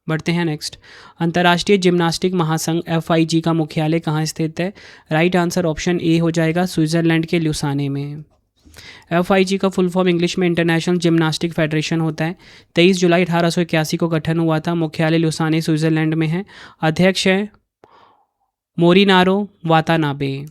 बढ़ते हैं नेक्स्ट अंतर्राष्ट्रीय जिम्नास्टिक महासंघ FIG का मुख्यालय कहाँ स्थित है। राइट आंसर ऑप्शन ए हो जाएगा स्विट्जरलैंड के ल्यूसाने में। FIG का फुल फॉर्म इंग्लिश में इंटरनेशनल जिम्नास्टिक फेडरेशन होता है। 23 जुलाई 1881 को गठन हुआ था। मुख्यालय लुसाने स्विट्जरलैंड में है। अध्यक्ष है मोरिनारो वातानाबे।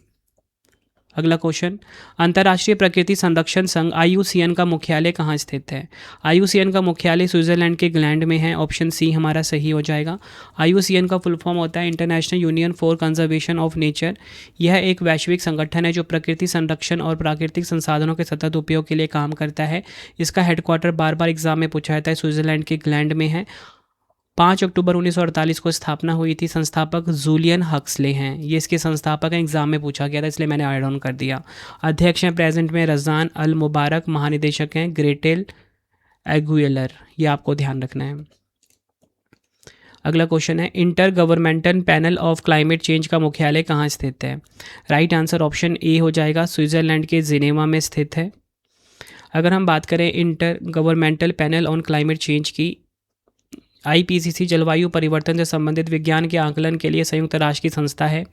अगला क्वेश्चन अंतर्राष्ट्रीय प्रकृति संरक्षण संघ IUCN का मुख्यालय कहाँ स्थित है। IUCN का मुख्यालय स्विट्जरलैंड के ग्लैंड में है। ऑप्शन सी हमारा सही हो जाएगा। IUCN का फुल फॉर्म होता है international union for conservation of nature. यह एक वैश्विक संगठन है जो प्रकृति संरक्षण और प्राकृतिक संसाधनों के सतत उपयोग के लिए काम करता है। इसका हेडक्वार्टर बार बार एग्जाम में पूछा जाता है स्विट्जरलैंड के ग्लैंड में है। 5 अक्टूबर 1948 को स्थापना हुई थी। संस्थापक जूलियन हक्सले हैं। ये इसके संस्थापक हैं। एग्जाम में पूछा गया था इसलिए मैंने ऐड ऑन कर दिया। अध्यक्ष हैं प्रेजेंट में रज़ान अल मुबारक। महानिदेशक हैं ग्रेटेल एगुएलर। ये आपको ध्यान रखना है। अगला क्वेश्चन है inter governmental panel of climate change का मुख्यालय कहाँ स्थित है। राइट आंसर ऑप्शन ए हो जाएगा स्विट्जरलैंड के जिनेवा में स्थित है। अगर हम बात करें inter governmental panel on climate change की IPCC जलवायु परिवर्तन से संबंधित विज्ञान के आकलन के लिए संयुक्त राष्ट्र की संस्था है।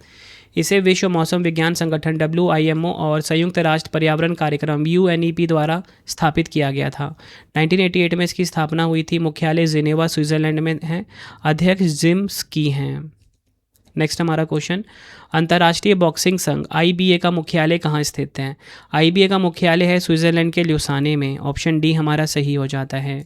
इसे विश्व मौसम विज्ञान संगठन WIMO और संयुक्त राष्ट्र पर्यावरण कार्यक्रम UNEP द्वारा स्थापित किया गया था। 1988 में इसकी स्थापना हुई थी। मुख्यालय जिनेवा स्विट्जरलैंड में है। अध्यक्ष जिम स्की हैं। नेक्स्ट हमारा क्वेश्चन, अंतर्राष्ट्रीय बॉक्सिंग संघ IBA का मुख्यालय कहाँ स्थित है? IBA का मुख्यालय है स्विट्जरलैंड के ल्यूसाने में। ऑप्शन डी हमारा सही हो जाता है।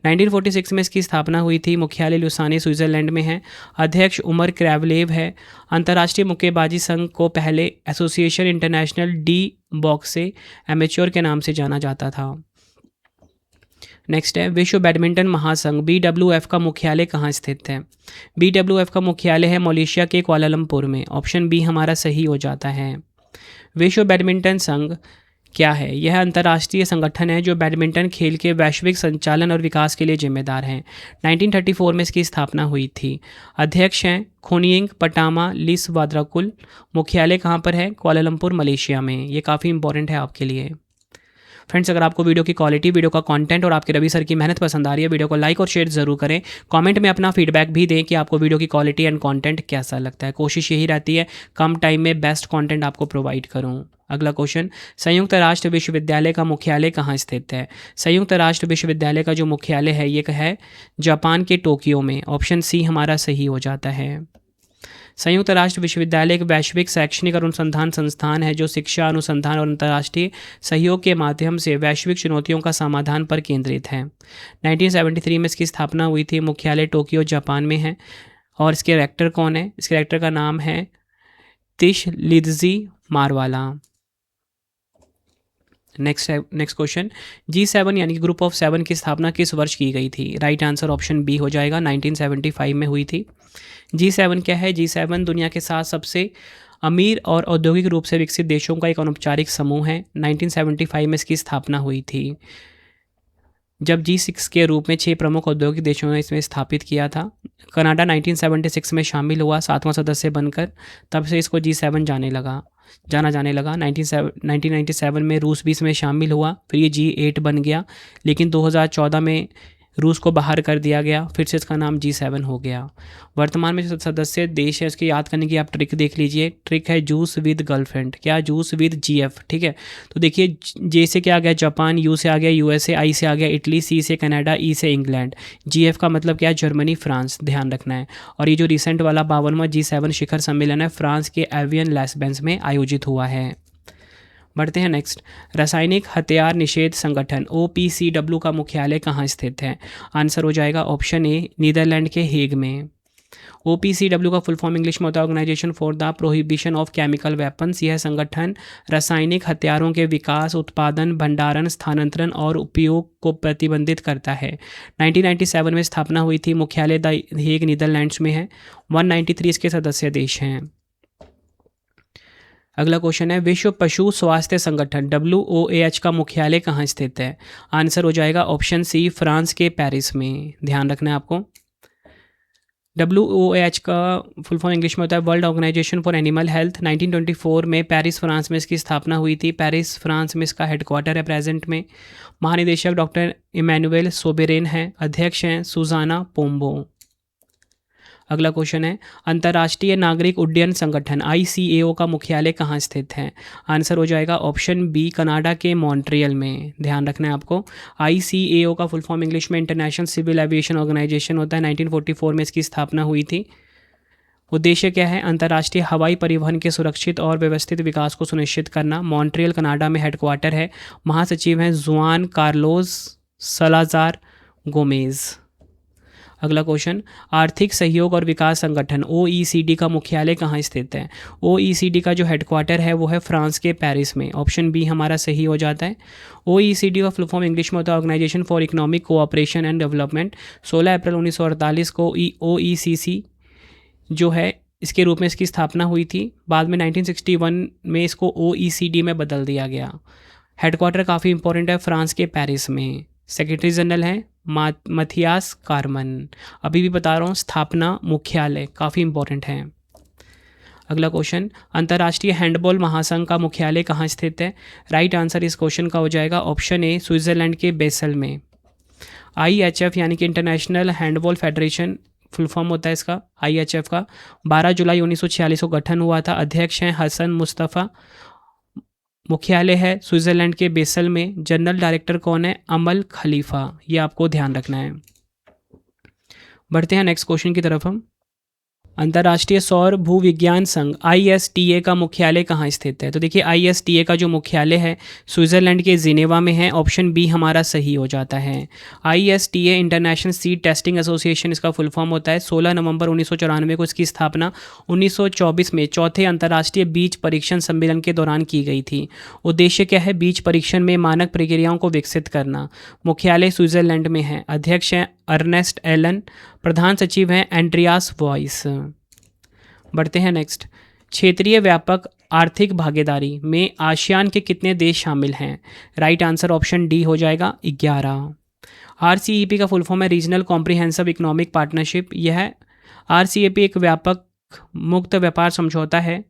1946 में इसकी स्थापना हुई थी। मुख्यालय ल्यूसाने स्विट्जरलैंड में है। अध्यक्ष उमर क्रेवलेव है। अंतर्राष्ट्रीय मुक्केबाजी संघ को पहले एसोसिएशन इंटरनेशनल डी बॉक्से एमेच्योर के नाम से जाना जाता था। नेक्स्ट है, विश्व बैडमिंटन महासंघ BWF का मुख्यालय कहाँ स्थित है? BWF का मुख्यालय है मलेशिया के कुआलालंपुर में। ऑप्शन बी हमारा सही हो जाता है। विश्व बैडमिंटन संघ क्या है? यह अंतर्राष्ट्रीय संगठन है जो बैडमिंटन खेल के वैश्विक संचालन और विकास के लिए जिम्मेदार है। 1934 में इसकी स्थापना हुई थी। अध्यक्ष हैं खोनियिंग पटामा लिसवाद्राकुल। मुख्यालय कहाँ पर है? कुआलालंपुर मलेशिया में। ये काफ़ी इंपॉर्टेंट है आपके लिए। फ्रेंड्स, अगर आपको वीडियो की क्वालिटी, वीडियो का कंटेंट और आपके रवि सर की मेहनत पसंद आ रही है, वीडियो को लाइक और शेयर जरूर करें। कमेंट में अपना फीडबैक भी दें कि आपको वीडियो की क्वालिटी एंड कंटेंट कैसा लगता है। कोशिश यही रहती है कम टाइम में बेस्ट कंटेंट आपको प्रोवाइड करूं। अगला क्वेश्चन, संयुक्त राष्ट्र विश्वविद्यालय का मुख्यालय कहाँ स्थित है? संयुक्त राष्ट्र विश्वविद्यालय का जो मुख्यालय है ये है जापान के टोक्यो में। ऑप्शन सी हमारा सही हो जाता है। संयुक्त राष्ट्र विश्वविद्यालय एक वैश्विक शैक्षणिक और अनुसंधान संस्थान है जो शिक्षा, अनुसंधान और अंतर्राष्ट्रीय सहयोग के माध्यम से वैश्विक चुनौतियों का समाधान पर केंद्रित है। 1973 में इसकी स्थापना हुई थी। मुख्यालय टोक्यो जापान में है। और इसके रेक्टर कौन है? इसके रेक्टर का नाम है तिश लिद्जी मारवाला। नेक्स्ट क्वेश्चन, G7 यानी कि ग्रुप ऑफ 7 की स्थापना किस वर्ष की गई थी? राइट आंसर ऑप्शन बी हो जाएगा, 1975 में हुई थी। G7 क्या है? G7 दुनिया के 7 सबसे अमीर और औद्योगिक रूप से विकसित देशों का एक अनौपचारिक समूह है। 1975 में इसकी स्थापना हुई थी, जब G6 के रूप में 6 प्रमुख औद्योगिक देशों ने इसमें स्थापित किया था। कनाडा 1976 में शामिल हुआ 7वां सदस्य बनकर। तब से इसको G7 जाना जाने लगा। 1997 में रूस भी इसमें शामिल हुआ, फिर ये G8 बन गया। लेकिन 2014 में रूस को बाहर कर दिया गया, फिर से इसका नाम G7 हो गया। वर्तमान में जो सदस्य देश है उसकी याद करने की आप ट्रिक देख लीजिए। ट्रिक है जूस विद गर्लफ्रेंड। क्या? Juice with GF। ठीक है, तो देखिए J से क्या आ गया? जापान, U से आ गया USA, I से आ गया इटली, C से कनाडा, E से इंग्लैंड। GF का मतलब क्या है? Germany, France. ध्यान रखना है। और ये जो रिसेंट वाला 52वां G7 शिखर सम्मेलन है फ्रांस के एवियन लेस्बेंस में आयोजित हुआ है। बढ़ते हैं नेक्स्ट, रासायनिक हथियार निषेध संगठन OPCW का मुख्यालय कहाँ स्थित है? आंसर हो जाएगा ऑप्शन ए, नीदरलैंड के हेग में। OPCW का फुल फॉर्म इंग्लिश में होता है Organisation for the Prohibition of Chemical Weapons. यह संगठन रासायनिक हथियारों के विकास, उत्पादन, भंडारण, स्थानांतरण और उपयोग को प्रतिबंधित करता है। 1997 में स्थापना हुई थी। मुख्यालय द हेग नीदरलैंड्स में है। 193 इसके सदस्य देश हैं। अगला क्वेश्चन है, विश्व पशु स्वास्थ्य संगठन WOAH का मुख्यालय कहाँ स्थित है? आंसर हो जाएगा ऑप्शन सी, फ्रांस के पेरिस में। ध्यान रखना है आपको। WOAH का फुल फॉर्म इंग्लिश में होता है World Organisation for Animal Health. 1924 में पेरिस फ्रांस में इसकी स्थापना हुई थी। पेरिस फ्रांस में इसका हेडक्वार्टर है प्रेजेंट में। महानिदेशक डॉक्टर इमैनुएल सोबेरेन हैं। अध्यक्ष हैं सुजाना पोम्बो। अगला क्वेश्चन है, अंतर्राष्ट्रीय नागरिक उड्डयन संगठन ICAO का मुख्यालय कहाँ स्थित है? आंसर हो जाएगा ऑप्शन बी, कनाडा के मॉन्ट्रियल में। ध्यान रखना है आपको। ICAO का फुल फॉर्म इंग्लिश में इंटरनेशनल सिविल एविएशन ऑर्गेनाइजेशन होता है। 1944 में इसकी स्थापना हुई थी। उद्देश्य क्या है? अंतर्राष्ट्रीय हवाई परिवहन के सुरक्षित और व्यवस्थित विकास को सुनिश्चित करना। मॉन्ट्रियल कनाडा में हेडक्वार्टर है। महासचिव हैं जुआन कार्लोस सलाजार गोमेज। अगला क्वेश्चन, आर्थिक सहयोग और विकास संगठन OECD का मुख्यालय कहाँ स्थित है? OECD का जो हेडक्वार्टर है वो है फ्रांस के पेरिस में। ऑप्शन बी हमारा सही हो जाता है। OECD का फुल फॉर्म इंग्लिश में होता है Organisation for Economic Cooperation and Development. 16 अप्रैल 1948 को OECC जो है इसके रूप में इसकी स्थापना हुई थी। बाद में 1961 में इसको OECD में बदल दिया गया। हेडक्वार्टर काफ़ी इंपॉर्टेंट है, फ्रांस के पेरिस में। सेक्रेटरी जनरल हैं मथियास कार्मन। अभी भी बता रहा हूँ, स्थापना, मुख्यालय काफ़ी इंपॉर्टेंट है। अगला क्वेश्चन, अंतर्राष्ट्रीय हैंडबॉल महासंघ का मुख्यालय कहाँ स्थित है? राइट आंसर इस क्वेश्चन का हो जाएगा ऑप्शन ए, स्विट्जरलैंड के बेसल में। IHF यानी कि international handball federation full form होता है इसका IHF का 12 जुलाई 1946 को गठन हुआ था। अध्यक्ष हैं हसन मुस्तफ़ा। मुख्यालय है स्विट्ज़रलैंड के बेसल में। जनरल डायरेक्टर कौन है? अमल खलीफा। ये आपको ध्यान रखना है। बढ़ते हैं नेक्स्ट क्वेश्चन की तरफ हम। अंतर्राष्ट्रीय सौर भूविज्ञान संघ ISTA का मुख्यालय कहाँ स्थित है? तो देखिए ISTA का जो मुख्यालय है स्विट्ज़रलैंड के जिनेवा में है। ऑप्शन बी हमारा सही हो जाता है। ISTA international seed testing association इसका फुल फॉर्म होता है। 16 नवंबर 1994 को इसकी स्थापना 1924 में चौथे अंतर्राष्ट्रीय बीज परीक्षण सम्मेलन के दौरान की गई थी। उद्देश्य क्या है? बीज परीक्षण में मानक प्रक्रियाओं को विकसित करना। मुख्यालय स्विट्ज़रलैंड में है। अध्यक्ष हैं अर्नेस्ट एलन। प्रधान सचिव हैं एंड्रियास वॉइस। बढ़ते हैं नेक्स्ट। क्षेत्रीय व्यापक आर्थिक भागीदारी में आसियान के कितने देश शामिल हैं? राइट आंसर ऑप्शन डी हो जाएगा 11। RCEP का फुल फॉर्म है रीजनल कॉम्प्रिहेंसिव इकोनॉमिक पार्टनरशिप। यह RCEP एक व्यापक मुक्त व्यापार समझौता है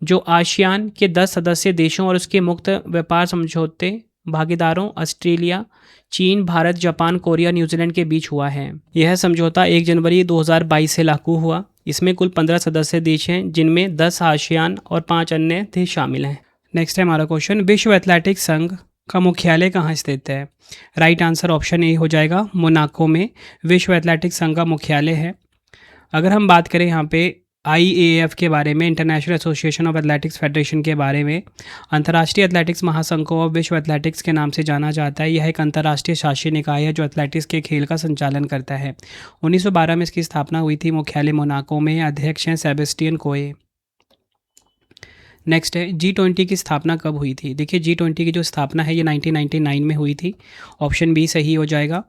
जो आसियान के 10 सदस्य देशों और उसके मुक्त व्यापार समझौते भागीदारों ऑस्ट्रेलिया, चीन, भारत, जापान, कोरिया, न्यूजीलैंड के बीच हुआ है। यह समझौता 1 जनवरी 2022 से लागू हुआ। इसमें कुल 15 सदस्य देश हैं जिनमें 10 आसियान और 5 अन्य देश शामिल हैं। नेक्स्ट है हमारा क्वेश्चन। विश्व एथलेटिक्स संघ का मुख्यालय कहाँ स्थित है? राइट आंसर ऑप्शन ए हो जाएगा मोनाको में विश्व एथलेटिक्स संघ का मुख्यालय है। अगर हम बात करें यहाँ पे IAAF के बारे में, international association of athletics federation के बारे में, अंतर्राष्ट्रीय एथलेटिक्स महासंघ को विश्व एथलेटिक्स के नाम से जाना जाता है। यह एक अंतर्राष्ट्रीय शासी निकाय है जो एथलेटिक्स के खेल का संचालन करता है। 1912 में इसकी स्थापना हुई थी। मुख्यालय मोनाको में। अध्यक्ष हैं सेबेस्टियन कोए। नेक्स्ट है G20 की स्थापना कब हुई थी? देखिए G20 की जो स्थापना है ये 1999 में हुई थी। ऑप्शन बी सही हो जाएगा।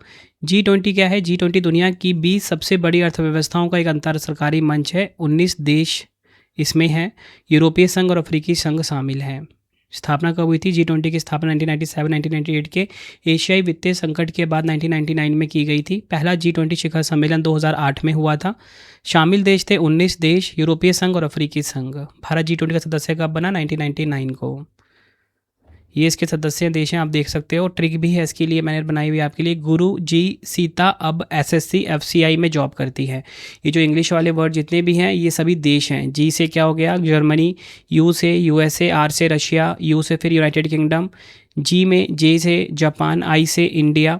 G20 क्या है? G20 दुनिया की 20 सबसे बड़ी अर्थव्यवस्थाओं का एक अंतर सरकारी मंच है। 19 देश इसमें हैं। यूरोपीय संघ और अफ्रीकी संघ शामिल हैं। स्थापना कब हुई थी? G20 की स्थापना 1997-1998 के एशियाई वित्तीय संकट के बाद 1999 में की गई थी। पहला G20 शिखर सम्मेलन 2008 में हुआ था। शामिल देश थे 19 देश, यूरोपीय संघ और अफ्रीकी संघ। भारत G20 का सदस्य कब बना? 1999 को। ये इसके सदस्य देश हैं, आप देख सकते हो। ट्रिक भी है इसके लिए मैंने बनाई हुई आपके लिए। गुरु जी सीता अब SSC FCI में जॉब करती है। ये जो इंग्लिश वाले वर्ड जितने भी हैं ये सभी देश हैं। जी से क्या हो गया? जर्मनी, U से USA, R से रशिया, U से फिर यूनाइटेड किंगडम, J से जापान, I से इंडिया,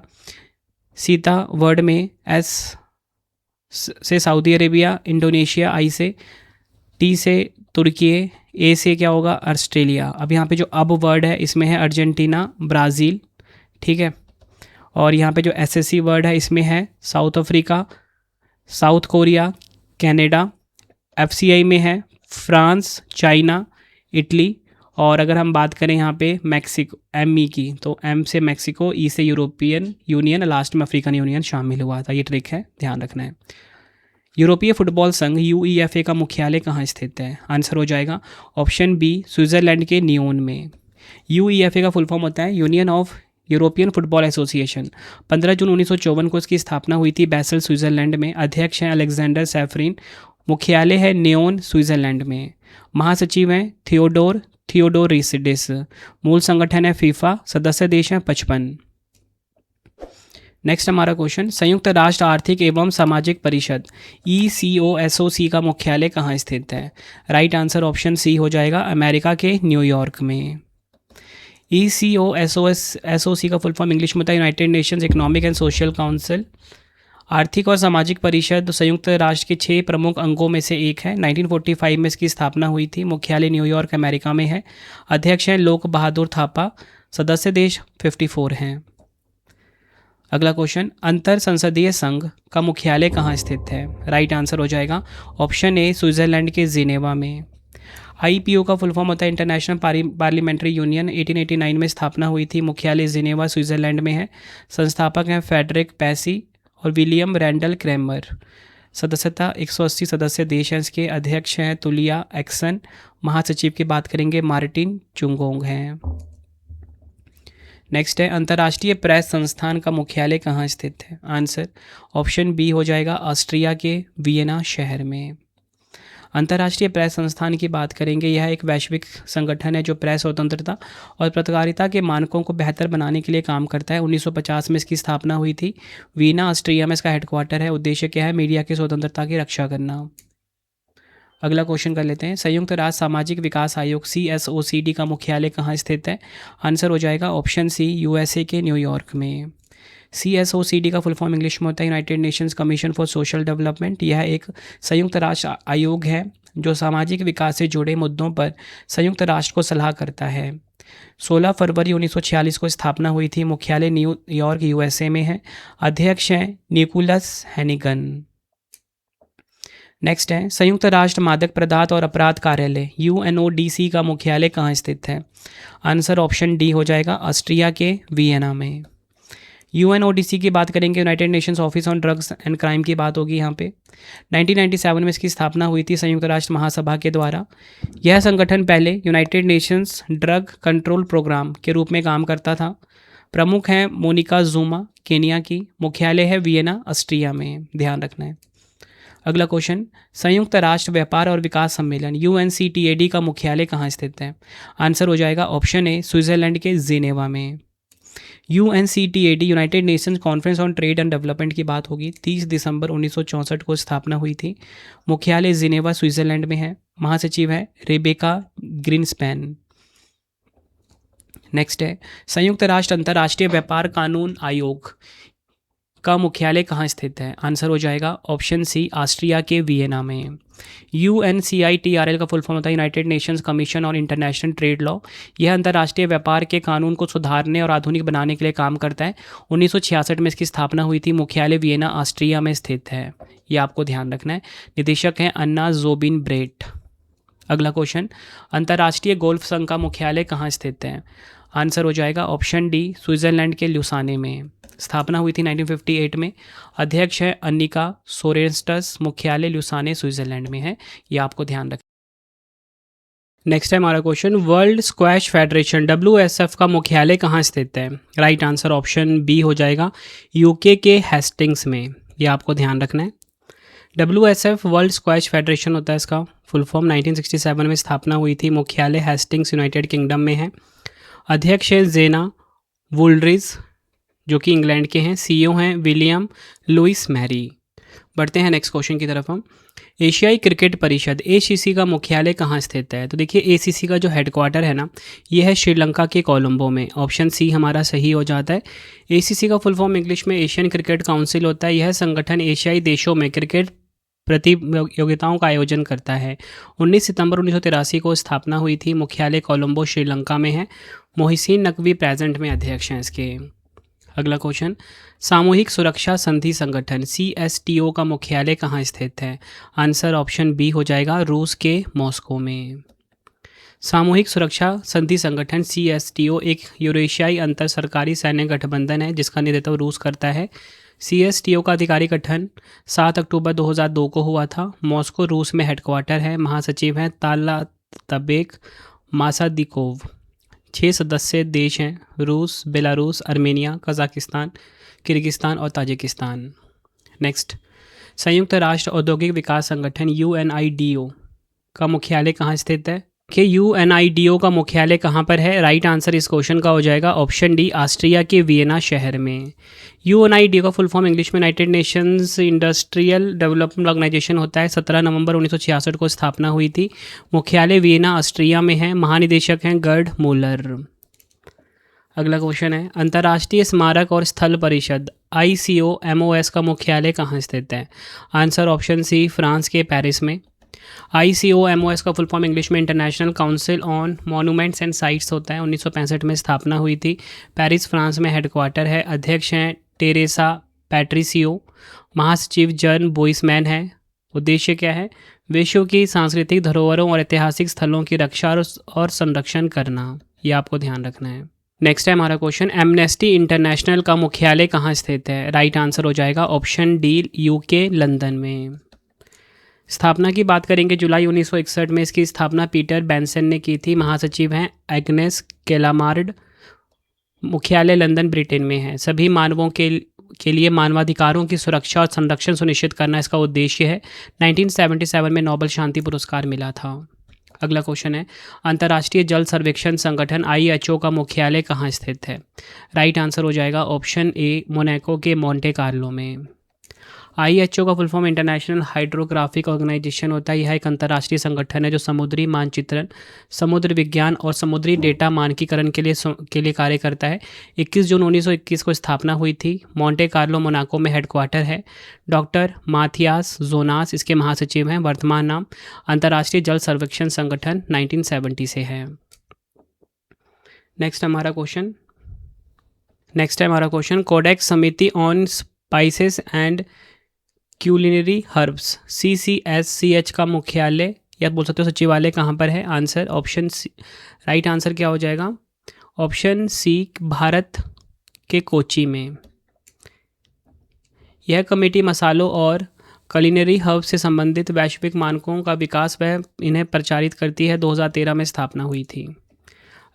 सीता वर्ड में S से सऊदी अरेबिया, इंडोनेशिया, I से, T से तुर्की, A से क्या होगा? ऑस्ट्रेलिया। अब यहाँ पे जो अब वर्ड है इसमें है अर्जेंटीना, ब्राज़ील, ठीक है। और यहाँ पे जो SSC वर्ड है इसमें है south Africa, south Korea, Canada. FCI में है फ्रांस, चाइना, इटली। और अगर हम बात करें यहाँ पे मैक्सिको ME की, तो M से मैक्सिको, E से यूरोपियन यूनियन, लास्ट में अफ्रीकन यूनियन शामिल हुआ था। ये ट्रिक है, ध्यान रखना है। यूरोपीय फुटबॉल संघ UEFA का मुख्यालय कहाँ स्थित है? आंसर हो जाएगा ऑप्शन बी स्विट्ज़रलैंड के नियोन में। UEFA का फुल फॉर्म होता है union of European football association. 15 जून 1954 को इसकी स्थापना हुई थी बेसल स्विट्ज़रलैंड में। अध्यक्ष हैं अलेक्जेंडर सैफरिन। मुख्यालय है नियोन स्विट्ज़रलैंड में। महासचिव हैं थियोडोर रिसिडिस। मूल संगठन है फीफा। सदस्य देश हैं 55। नेक्स्ट हमारा क्वेश्चन। संयुक्त राष्ट्र आर्थिक एवं सामाजिक परिषद ECOSOC का मुख्यालय कहाँ स्थित है? राइट आंसर ऑप्शन सी हो जाएगा अमेरिका के न्यूयॉर्क में। ECOSOC का फुल फॉर्म इंग्लिश में होता है United Nations economic and social council. आर्थिक और सामाजिक परिषद संयुक्त राष्ट्र के 6 प्रमुख अंगों में से एक है। 1945 में इसकी स्थापना हुई थी। मुख्यालय न्यूयॉर्क अमेरिका में है। अध्यक्ष हैं लोक बहादुर थापा। सदस्य देश 54 हैं। अगला क्वेश्चन। अंतर संसदीय संघ का मुख्यालय कहाँ स्थित है? राइट आंसर हो जाएगा ऑप्शन ए स्विट्ज़रलैंड के जिनेवा में। IPO का फुल फॉर्म होता है इंटरनेशनल पार्लियामेंट्री यूनियन। 1889 में स्थापना हुई थी। मुख्यालय जिनेवा स्विट्ज़रलैंड में है। संस्थापक हैं फेडरिक पैसी और विलियम रैंडल क्रेमर। सदस्यता 180 सदस्य देश हैं इसके। अध्यक्ष हैं तुलिया एक्सन। महासचिव की बात करेंगे मार्टिन चुंगोंग हैं। नेक्स्ट है अंतर्राष्ट्रीय प्रेस संस्थान का मुख्यालय कहाँ स्थित है? आंसर ऑप्शन बी हो जाएगा ऑस्ट्रिया के वियना शहर में। अंतर्राष्ट्रीय प्रेस संस्थान की बात करेंगे, यह एक वैश्विक संगठन है जो प्रेस स्वतंत्रता और पत्रकारिता के मानकों को बेहतर बनाने के लिए काम करता है। 1950 में इसकी स्थापना हुई थी। वीना ऑस्ट्रिया में इसका हेडक्वार्टर है। उद्देश्य क्या है? मीडिया की स्वतंत्रता की रक्षा करना। अगला क्वेश्चन कर लेते हैं। संयुक्त राष्ट्र सामाजिक विकास आयोग CSOCD का मुख्यालय कहाँ स्थित है? आंसर हो जाएगा ऑप्शन सी, USA के न्यूयॉर्क में। CSOCD का फुल फॉर्म इंग्लिश में होता है United Nations commission for social development. यह एक संयुक्त राष्ट्र आयोग है जो सामाजिक विकास से जुड़े मुद्दों पर संयुक्त राष्ट्र को सलाह करता है। 16 फरवरी 1946 को स्थापना हुई थी। मुख्यालय न्यूयॉर्क USA में है। अध्यक्ष हैं निकोलस हैनिगन। नेक्स्ट है संयुक्त राष्ट्र मादक पदार्थ और अपराध कार्यालय UNODC का मुख्यालय कहाँ स्थित है? आंसर ऑप्शन डी हो जाएगा, ऑस्ट्रिया के वियना में। UNODC की बात करेंगे, United Nations office on drugs and crime की बात होगी यहाँ पे। 1997 में इसकी स्थापना हुई थी संयुक्त राष्ट्र महासभा के द्वारा। यह संगठन पहले United Nations Drug Control Programme के रूप में काम करता था। प्रमुख हैं मोनिका जुमा केनिया की। मुख्यालय है वियना ऑस्ट्रिया में, ध्यान रखना है। अगला क्वेश्चन, संयुक्त राष्ट्र व्यापार और विकास सम्मेलन UNCTAD का मुख्यालय कहाँ स्थित है? आंसर हो जाएगा ऑप्शन ए, स्विट्जरलैंड के जिनेवा में। UNCTAD United Nations conference on trade and development की बात होगी। 30 दिसंबर 1964 को स्थापना हुई थी। मुख्यालय जिनेवा स्विट्जरलैंड में है। महासचिव है रेबेका ग्रीनस्पैन। नेक्स्ट है संयुक्त राष्ट्र अंतर्राष्ट्रीय व्यापार कानून आयोग का मुख्यालय कहाँ स्थित है? आंसर हो जाएगा ऑप्शन सी, ऑस्ट्रिया के वियना में। UNCITRL का फुल फॉर्म होता है United Nations commission on international trade law. यह अंतर्राष्ट्रीय व्यापार के कानून को सुधारने और आधुनिक बनाने के लिए काम करता है। 1966 में इसकी स्थापना हुई थी। मुख्यालय वियना ऑस्ट्रिया में स्थित है, ये आपको ध्यान रखना है। निदेशक हैं अन्ना जोबिन ब्रेट। अगला क्वेश्चन, अंतर्राष्ट्रीय गोल्फ संघ का मुख्यालय कहाँ स्थित है? आंसर हो जाएगा ऑप्शन डी, स्विट्जरलैंड के ल्यूसाने में। स्थापना हुई थी 1958 में। अध्यक्ष है अन्निका सोरेंस्टस। मुख्यालय ल्यूसाने स्विट्जरलैंड में है, ये आपको ध्यान रखें। नेक्स्ट है हमारा question, world squash federation WSF का मुख्यालय कहाँ स्थित है? राइट आंसर ऑप्शन बी हो जाएगा, UK के हेस्टिंग्स में, ये आपको ध्यान रखना है। WSF वर्ल्ड स्क्वैश फेडरेशन होता है इसका फुल फॉर्म। 1967 में स्थापना हुई थी। मुख्यालय हेस्टिंग्स यूनाइटेड किंगडम में है। अध्यक्ष है जेना वुल्ड्रिज जो कि इंग्लैंड के हैं। CEO हैं विलियम लुइस मैरी। बढ़ते हैं नेक्स्ट क्वेश्चन की तरफ हम। एशियाई क्रिकेट परिषद ACC का मुख्यालय कहाँ स्थित है? तो देखिए ACC का जो हेडक्वार्टर है ना, ये है श्रीलंका के कोलंबो में। ऑप्शन सी हमारा सही हो जाता है। ACC का फुल फॉर्म इंग्लिश में एशियन क्रिकेट काउंसिल होता है। यह संगठन एशियाई देशों में क्रिकेट प्रतियोगिताओं का आयोजन करता है। 19 सितंबर 1983 को स्थापना हुई थी। मुख्यालय कोलंबो श्रीलंका में है। मोहसिन नकवी प्रेजेंट में अध्यक्ष हैं इसके। अगला क्वेश्चन, सामूहिक सुरक्षा संधि संगठन CSTO का मुख्यालय कहाँ स्थित है? आंसर ऑप्शन बी हो जाएगा, रूस के मॉस्को में। सामूहिक सुरक्षा संधि संगठन CSTO एक यूरेशियाई अंतर सरकारी सैन्य गठबंधन है जिसका नेतृत्व रूस करता है। CSTO का आधिकारिक गठन 7 अक्टूबर 2002 को हुआ था। मॉस्को रूस में हेडक्वार्टर है। महासचिव हैं तालातबेक मासादिकोव। 6 सदस्य देश हैं, रूस, बेलारूस, आर्मेनिया, कजाकिस्तान, किर्गिस्तान और ताजिकिस्तान। नेक्स्ट, संयुक्त राष्ट्र औद्योगिक विकास संगठन UNIDO का मुख्यालय कहाँ स्थित है? कि UNIDO का मुख्यालय कहाँ पर है? राइट आंसर इस क्वेश्चन का हो जाएगा ऑप्शन डी, ऑस्ट्रिया के वियना शहर में। UNIDO का फुल फॉर्म इंग्लिश में United Nations Industrial Development Organisation होता है। 17 नवंबर 1966 को स्थापना हुई थी। मुख्यालय वियना ऑस्ट्रिया में है। महानिदेशक हैं गर्ड मूलर। अगला क्वेश्चन है, अंतर्राष्ट्रीय स्मारक और स्थल परिषद ICOMOS का मुख्यालय कहाँ स्थित है? आंसर ऑप्शन सी, फ्रांस के पेरिस में। ICOMOS का फुल फॉर्म इंग्लिश में international council on monuments and sites होता है। 1965 में स्थापना हुई थी। पेरिस फ्रांस में हेडक्वार्टर है। अध्यक्ष हैं टेरेसा पैट्रिसियो। महासचिव जर्न बोइसमैन है। उद्देश्य क्या है? विश्व की सांस्कृतिक धरोहरों और ऐतिहासिक स्थलों की रक्षा और संरक्षण करना, ये आपको ध्यान रखना है। नेक्स्ट है हमारा क्वेश्चन, एमनेस्टी इंटरनेशनल का मुख्यालय कहाँ स्थित है? राइट आंसर हो जाएगा ऑप्शन डी, UK लंदन में। स्थापना की बात करेंगे, जुलाई 1961 में इसकी स्थापना पीटर बेंसन ने की थी। महासचिव हैं एग्नेस केलामार्ड। मुख्यालय लंदन ब्रिटेन में है। सभी मानवों के के लिए मानवाधिकारों की सुरक्षा और संरक्षण सुनिश्चित करना इसका उद्देश्य है। 1977 में नोबेल शांति पुरस्कार मिला था। अगला क्वेश्चन है, अंतर्राष्ट्रीय जल सर्वेक्षण संगठन IHO का मुख्यालय कहाँ स्थित है? राइट आंसर हो जाएगा ऑप्शन ए, मोनाको के मोंटे कार्लो में। IHO का full form International Hydrographic Organisation होता है। यह एक अंतर्राष्ट्रीय संगठन है जो समुद्री मानचित्रण, समुद्र विज्ञान और समुद्री डेटा मानकीकरण के लिए कार्य करता है। 21 जून 1921 को स्थापना हुई थी। मोंटे कार्लो मोनाको में हेडक्वार्टर है। डॉक्टर माथियास जोनास इसके महासचिव हैं। वर्तमान नाम अंतर्राष्ट्रीय जल सर्वेक्षण संगठन 1970 से है। नेक्स्ट है हमारा क्वेश्चन, कोडेक्स समिति on spices and culinary herbs CCSCH का मुख्यालय या बोल सकते हो सचिवालय कहाँ पर है? Answer option C, right answer क्या हो जाएगा? ऑप्शन सी, भारत के कोची में। यह कमेटी मसालों और culinary हर्ब्स से संबंधित वैश्विक मानकों का विकास व इन्हें प्रचारित करती है। 2013 में स्थापना हुई थी।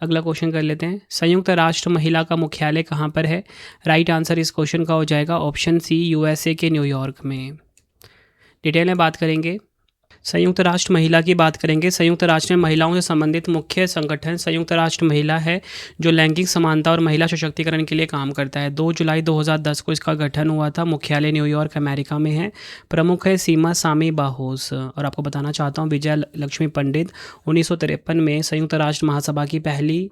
अगला क्वेश्चन कर लेते हैं, संयुक्त राष्ट्र महिला का मुख्यालय कहाँ पर है? राइट आंसर इस क्वेश्चन का हो जाएगा ऑप्शन सी, USA के न्यूयॉर्क में। डिटेल में बात करेंगे, संयुक्त राष्ट्र महिला की बात करेंगे। संयुक्त राष्ट्र में महिलाओं से संबंधित मुख्य संगठन संयुक्त राष्ट्र महिला है, जो लैंगिक समानता और महिला सशक्तिकरण के लिए काम करता है। 2 जुलाई 2010 को इसका गठन हुआ था। मुख्यालय न्यूयॉर्क अमेरिका में है। प्रमुख है सीमा सामी बाहोस। और आपको बताना चाहता हूँ, विजय लक्ष्मी पंडित 1953 में संयुक्त राष्ट्र महासभा की पहली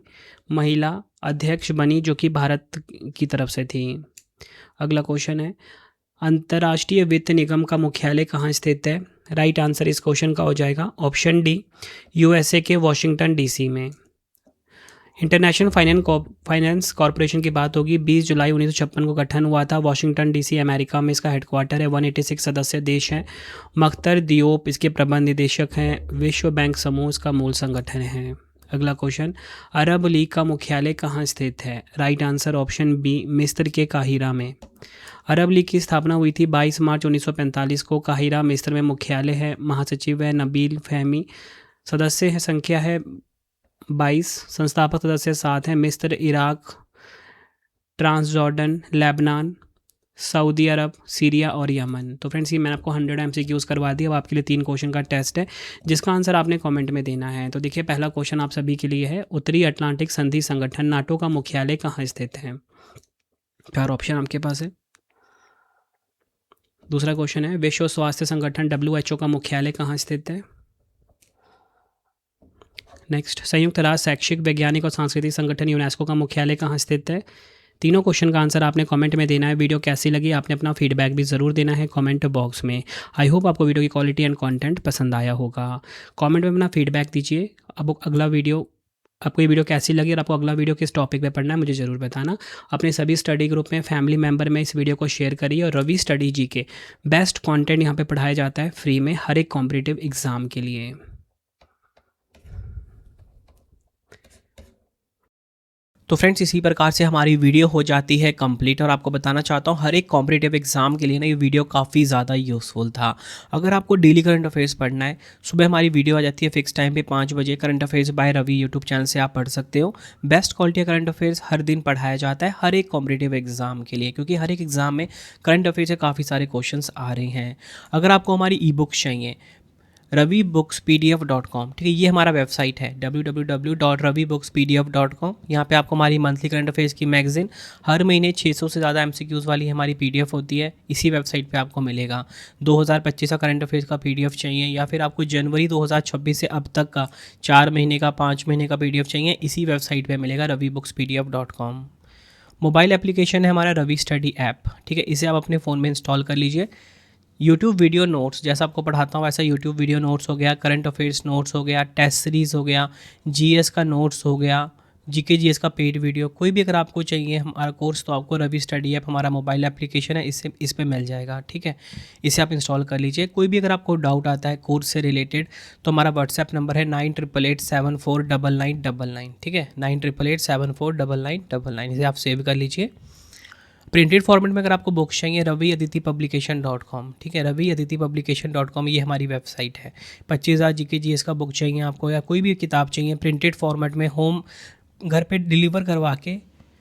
महिला अध्यक्ष बनी, जो कि भारत की तरफ से थी। अगला क्वेश्चन है, अंतर्राष्ट्रीय वित्त निगम का मुख्यालय कहाँ स्थित है? राइट आंसर इस क्वेश्चन का हो जाएगा ऑप्शन डी, USA के वॉशिंगटन DC में। इंटरनेशनल फाइनेंस कॉरपोरेशन की बात होगी। 20 जुलाई 1956 को गठन हुआ था। वॉशिंगटन DC अमेरिका में इसका हेडक्वार्टर है। 186 सदस्य देश हैं। मख्तर दियोप इसके प्रबंध निदेशक हैं। विश्व बैंक समूह इसका मूल संगठन है। अगला क्वेश्चन, अरब लीग का मुख्यालय कहाँ स्थित है? राइट आंसर ऑप्शन बी, मिस्र के काहिरा में। अरब लीग की स्थापना हुई थी 22 मार्च 1945 को। काहिरा मिस्र में मुख्यालय है। महासचिव है नबील फहमी। सदस्य है संख्या है 22। संस्थापक सदस्य 7 हैं। मिस्र, इराक, ट्रांसजॉर्डन, लेबनान, सऊदी अरब, सीरिया और यमन। तो फ्रेंड्स, ये मैंने आपको 100 MCQs करवा दिया। अब आपके लिए 3 क्वेश्चन का टेस्ट है, जिसका आंसर आपने कमेंट में देना है। तो देखिए, पहला क्वेश्चन आप सभी के लिए है, उत्तरी अटलांटिक संधि संगठन नाटो का मुख्यालय कहाँ स्थित है? 4 ऑप्शन आपके पास है। दूसरा क्वेश्चन है, विश्व स्वास्थ्य संगठन WHO का मुख्यालय कहाँ स्थित है? नेक्स्ट, संयुक्त राष्ट्र शैक्षिक, वैज्ञानिक और सांस्कृतिक संगठन यूनेस्को का मुख्यालय कहाँ स्थित है? तीनों क्वेश्चन का आंसर आपने कमेंट में देना है। वीडियो कैसी लगी आपने अपना फीडबैक भी ज़रूर देना है कमेंट बॉक्स में। आई होप आपको वीडियो की क्वालिटी एंड कंटेंट पसंद आया होगा। कमेंट में अपना फीडबैक दीजिए। अब अगला वीडियो, आपको ये वीडियो कैसी लगी और आपको अगला वीडियो किस टॉपिक पे पढ़ना है मुझे ज़रूर बताना। अपने सभी स्टडी ग्रुप में, फैमिली मेंबर में इस वीडियो को शेयर करिए। और Ravi study GK best content यहाँ पे पढ़ाया जाता है फ्री में हर एक कॉम्पिटिटिव एग्ज़ाम के लिए। तो फ्रेंड्स, इसी प्रकार से हमारी वीडियो हो जाती है कंप्लीट। और आपको बताना चाहता हूँ, हर एक कॉम्पिटिटिव एग्जाम के लिए ना ये वीडियो काफ़ी ज़्यादा यूज़फुल था। अगर आपको डेली करंट अफेयर्स पढ़ना है, सुबह हमारी वीडियो आ जाती है फिक्स टाइम पे 5 बजे। Current affairs by Ravi YouTube channel से आप पढ़ सकते हो। बेस्ट क्वालिटी करंट अफेयर्स हर दिन पढ़ाया जाता है हर एक कॉम्पिटिटिव एग्जाम के लिए, क्योंकि हर एक एग्जाम में करंट अफेयर्स से काफ़ी सारे क्वेश्चन आ रहे हैं। अगर आपको हमारी ई बुक्स चाहिए, ravibooks.pdf.com, ठीक है, ये हमारा वेबसाइट है www.ravibooks.pdf.com। यहाँ पे आपको हमारी मंथली करंट अफेयर्स की मैगजीन हर महीने 600 से ज़्यादा MCQs वाली हमारी PDF होती है, इसी वेबसाइट पे आपको मिलेगा। 2025 का करंट अफेयर्स का PDF चाहिए, या फिर आपको जनवरी 2026 से अब तक का 4 महीने का, 5 महीने का PDF चाहिए, इसी वेबसाइट पर मिलेगा ravibooks.pdf.com। मोबाइल एप्लीकेशन है हमारा रवि स्टडी ऐप, ठीक है, इसे आप अपने फ़ोन में इंस्टॉल कर लीजिए। यूट्यूब वीडियो नोट्स, जैसा आपको पढ़ाता हूँ वैसा यूट्यूब वीडियो नोट्स हो गया, करंट अफेयर्स नोट्स हो गया, टेस्ट सीरीज़ हो गया, GS का नोट्स हो गया, GK GS का पेड वीडियो, कोई भी अगर आपको चाहिए हमारा कोर्स, तो आपको रवि स्टडी ऐप हमारा मोबाइल एप्लीकेशन है, इस पे मिल जाएगा, ठीक है, इसे आप इंस्टॉल कर लीजिए। कोई भी अगर आपको डाउट आता है कोर्स से रिलेटेड, तो हमारा व्हाट्सएप नंबर है 9888749999, ठीक है, 9888749999, इसे आप सेव कर लीजिए। प्रिंटेड फॉर्मेट में अगर आपको बुक्स चाहिए, raviaditipublication.com, ठीक है, raviaditipublication.com, ये हमारी वेबसाइट है। 25,000 GK GS का बुक चाहिए आपको, या कोई भी किताब चाहिए प्रिंटेड फॉर्मेट में होम घर पे डिलीवर करवा के,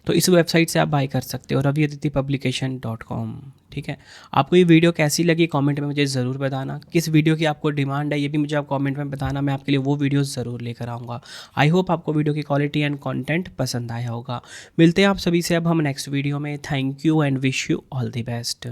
तो तो इस वेबसाइट से आप बाय कर सकते हो, raviaditipublication.com। ठीक है, आपको ये वीडियो कैसी लगी कमेंट में मुझे ज़रूर बताना। किस वीडियो की आपको डिमांड है ये भी मुझे आप कमेंट में बताना, मैं आपके लिए वो वीडियो ज़रूर लेकर आऊँगा। आई होप आपको वीडियो की क्वालिटी एंड कंटेंट पसंद आया होगा। मिलते हैं आप सभी से अब हम नेक्स्ट वीडियो में। Thank you and wish you all the best.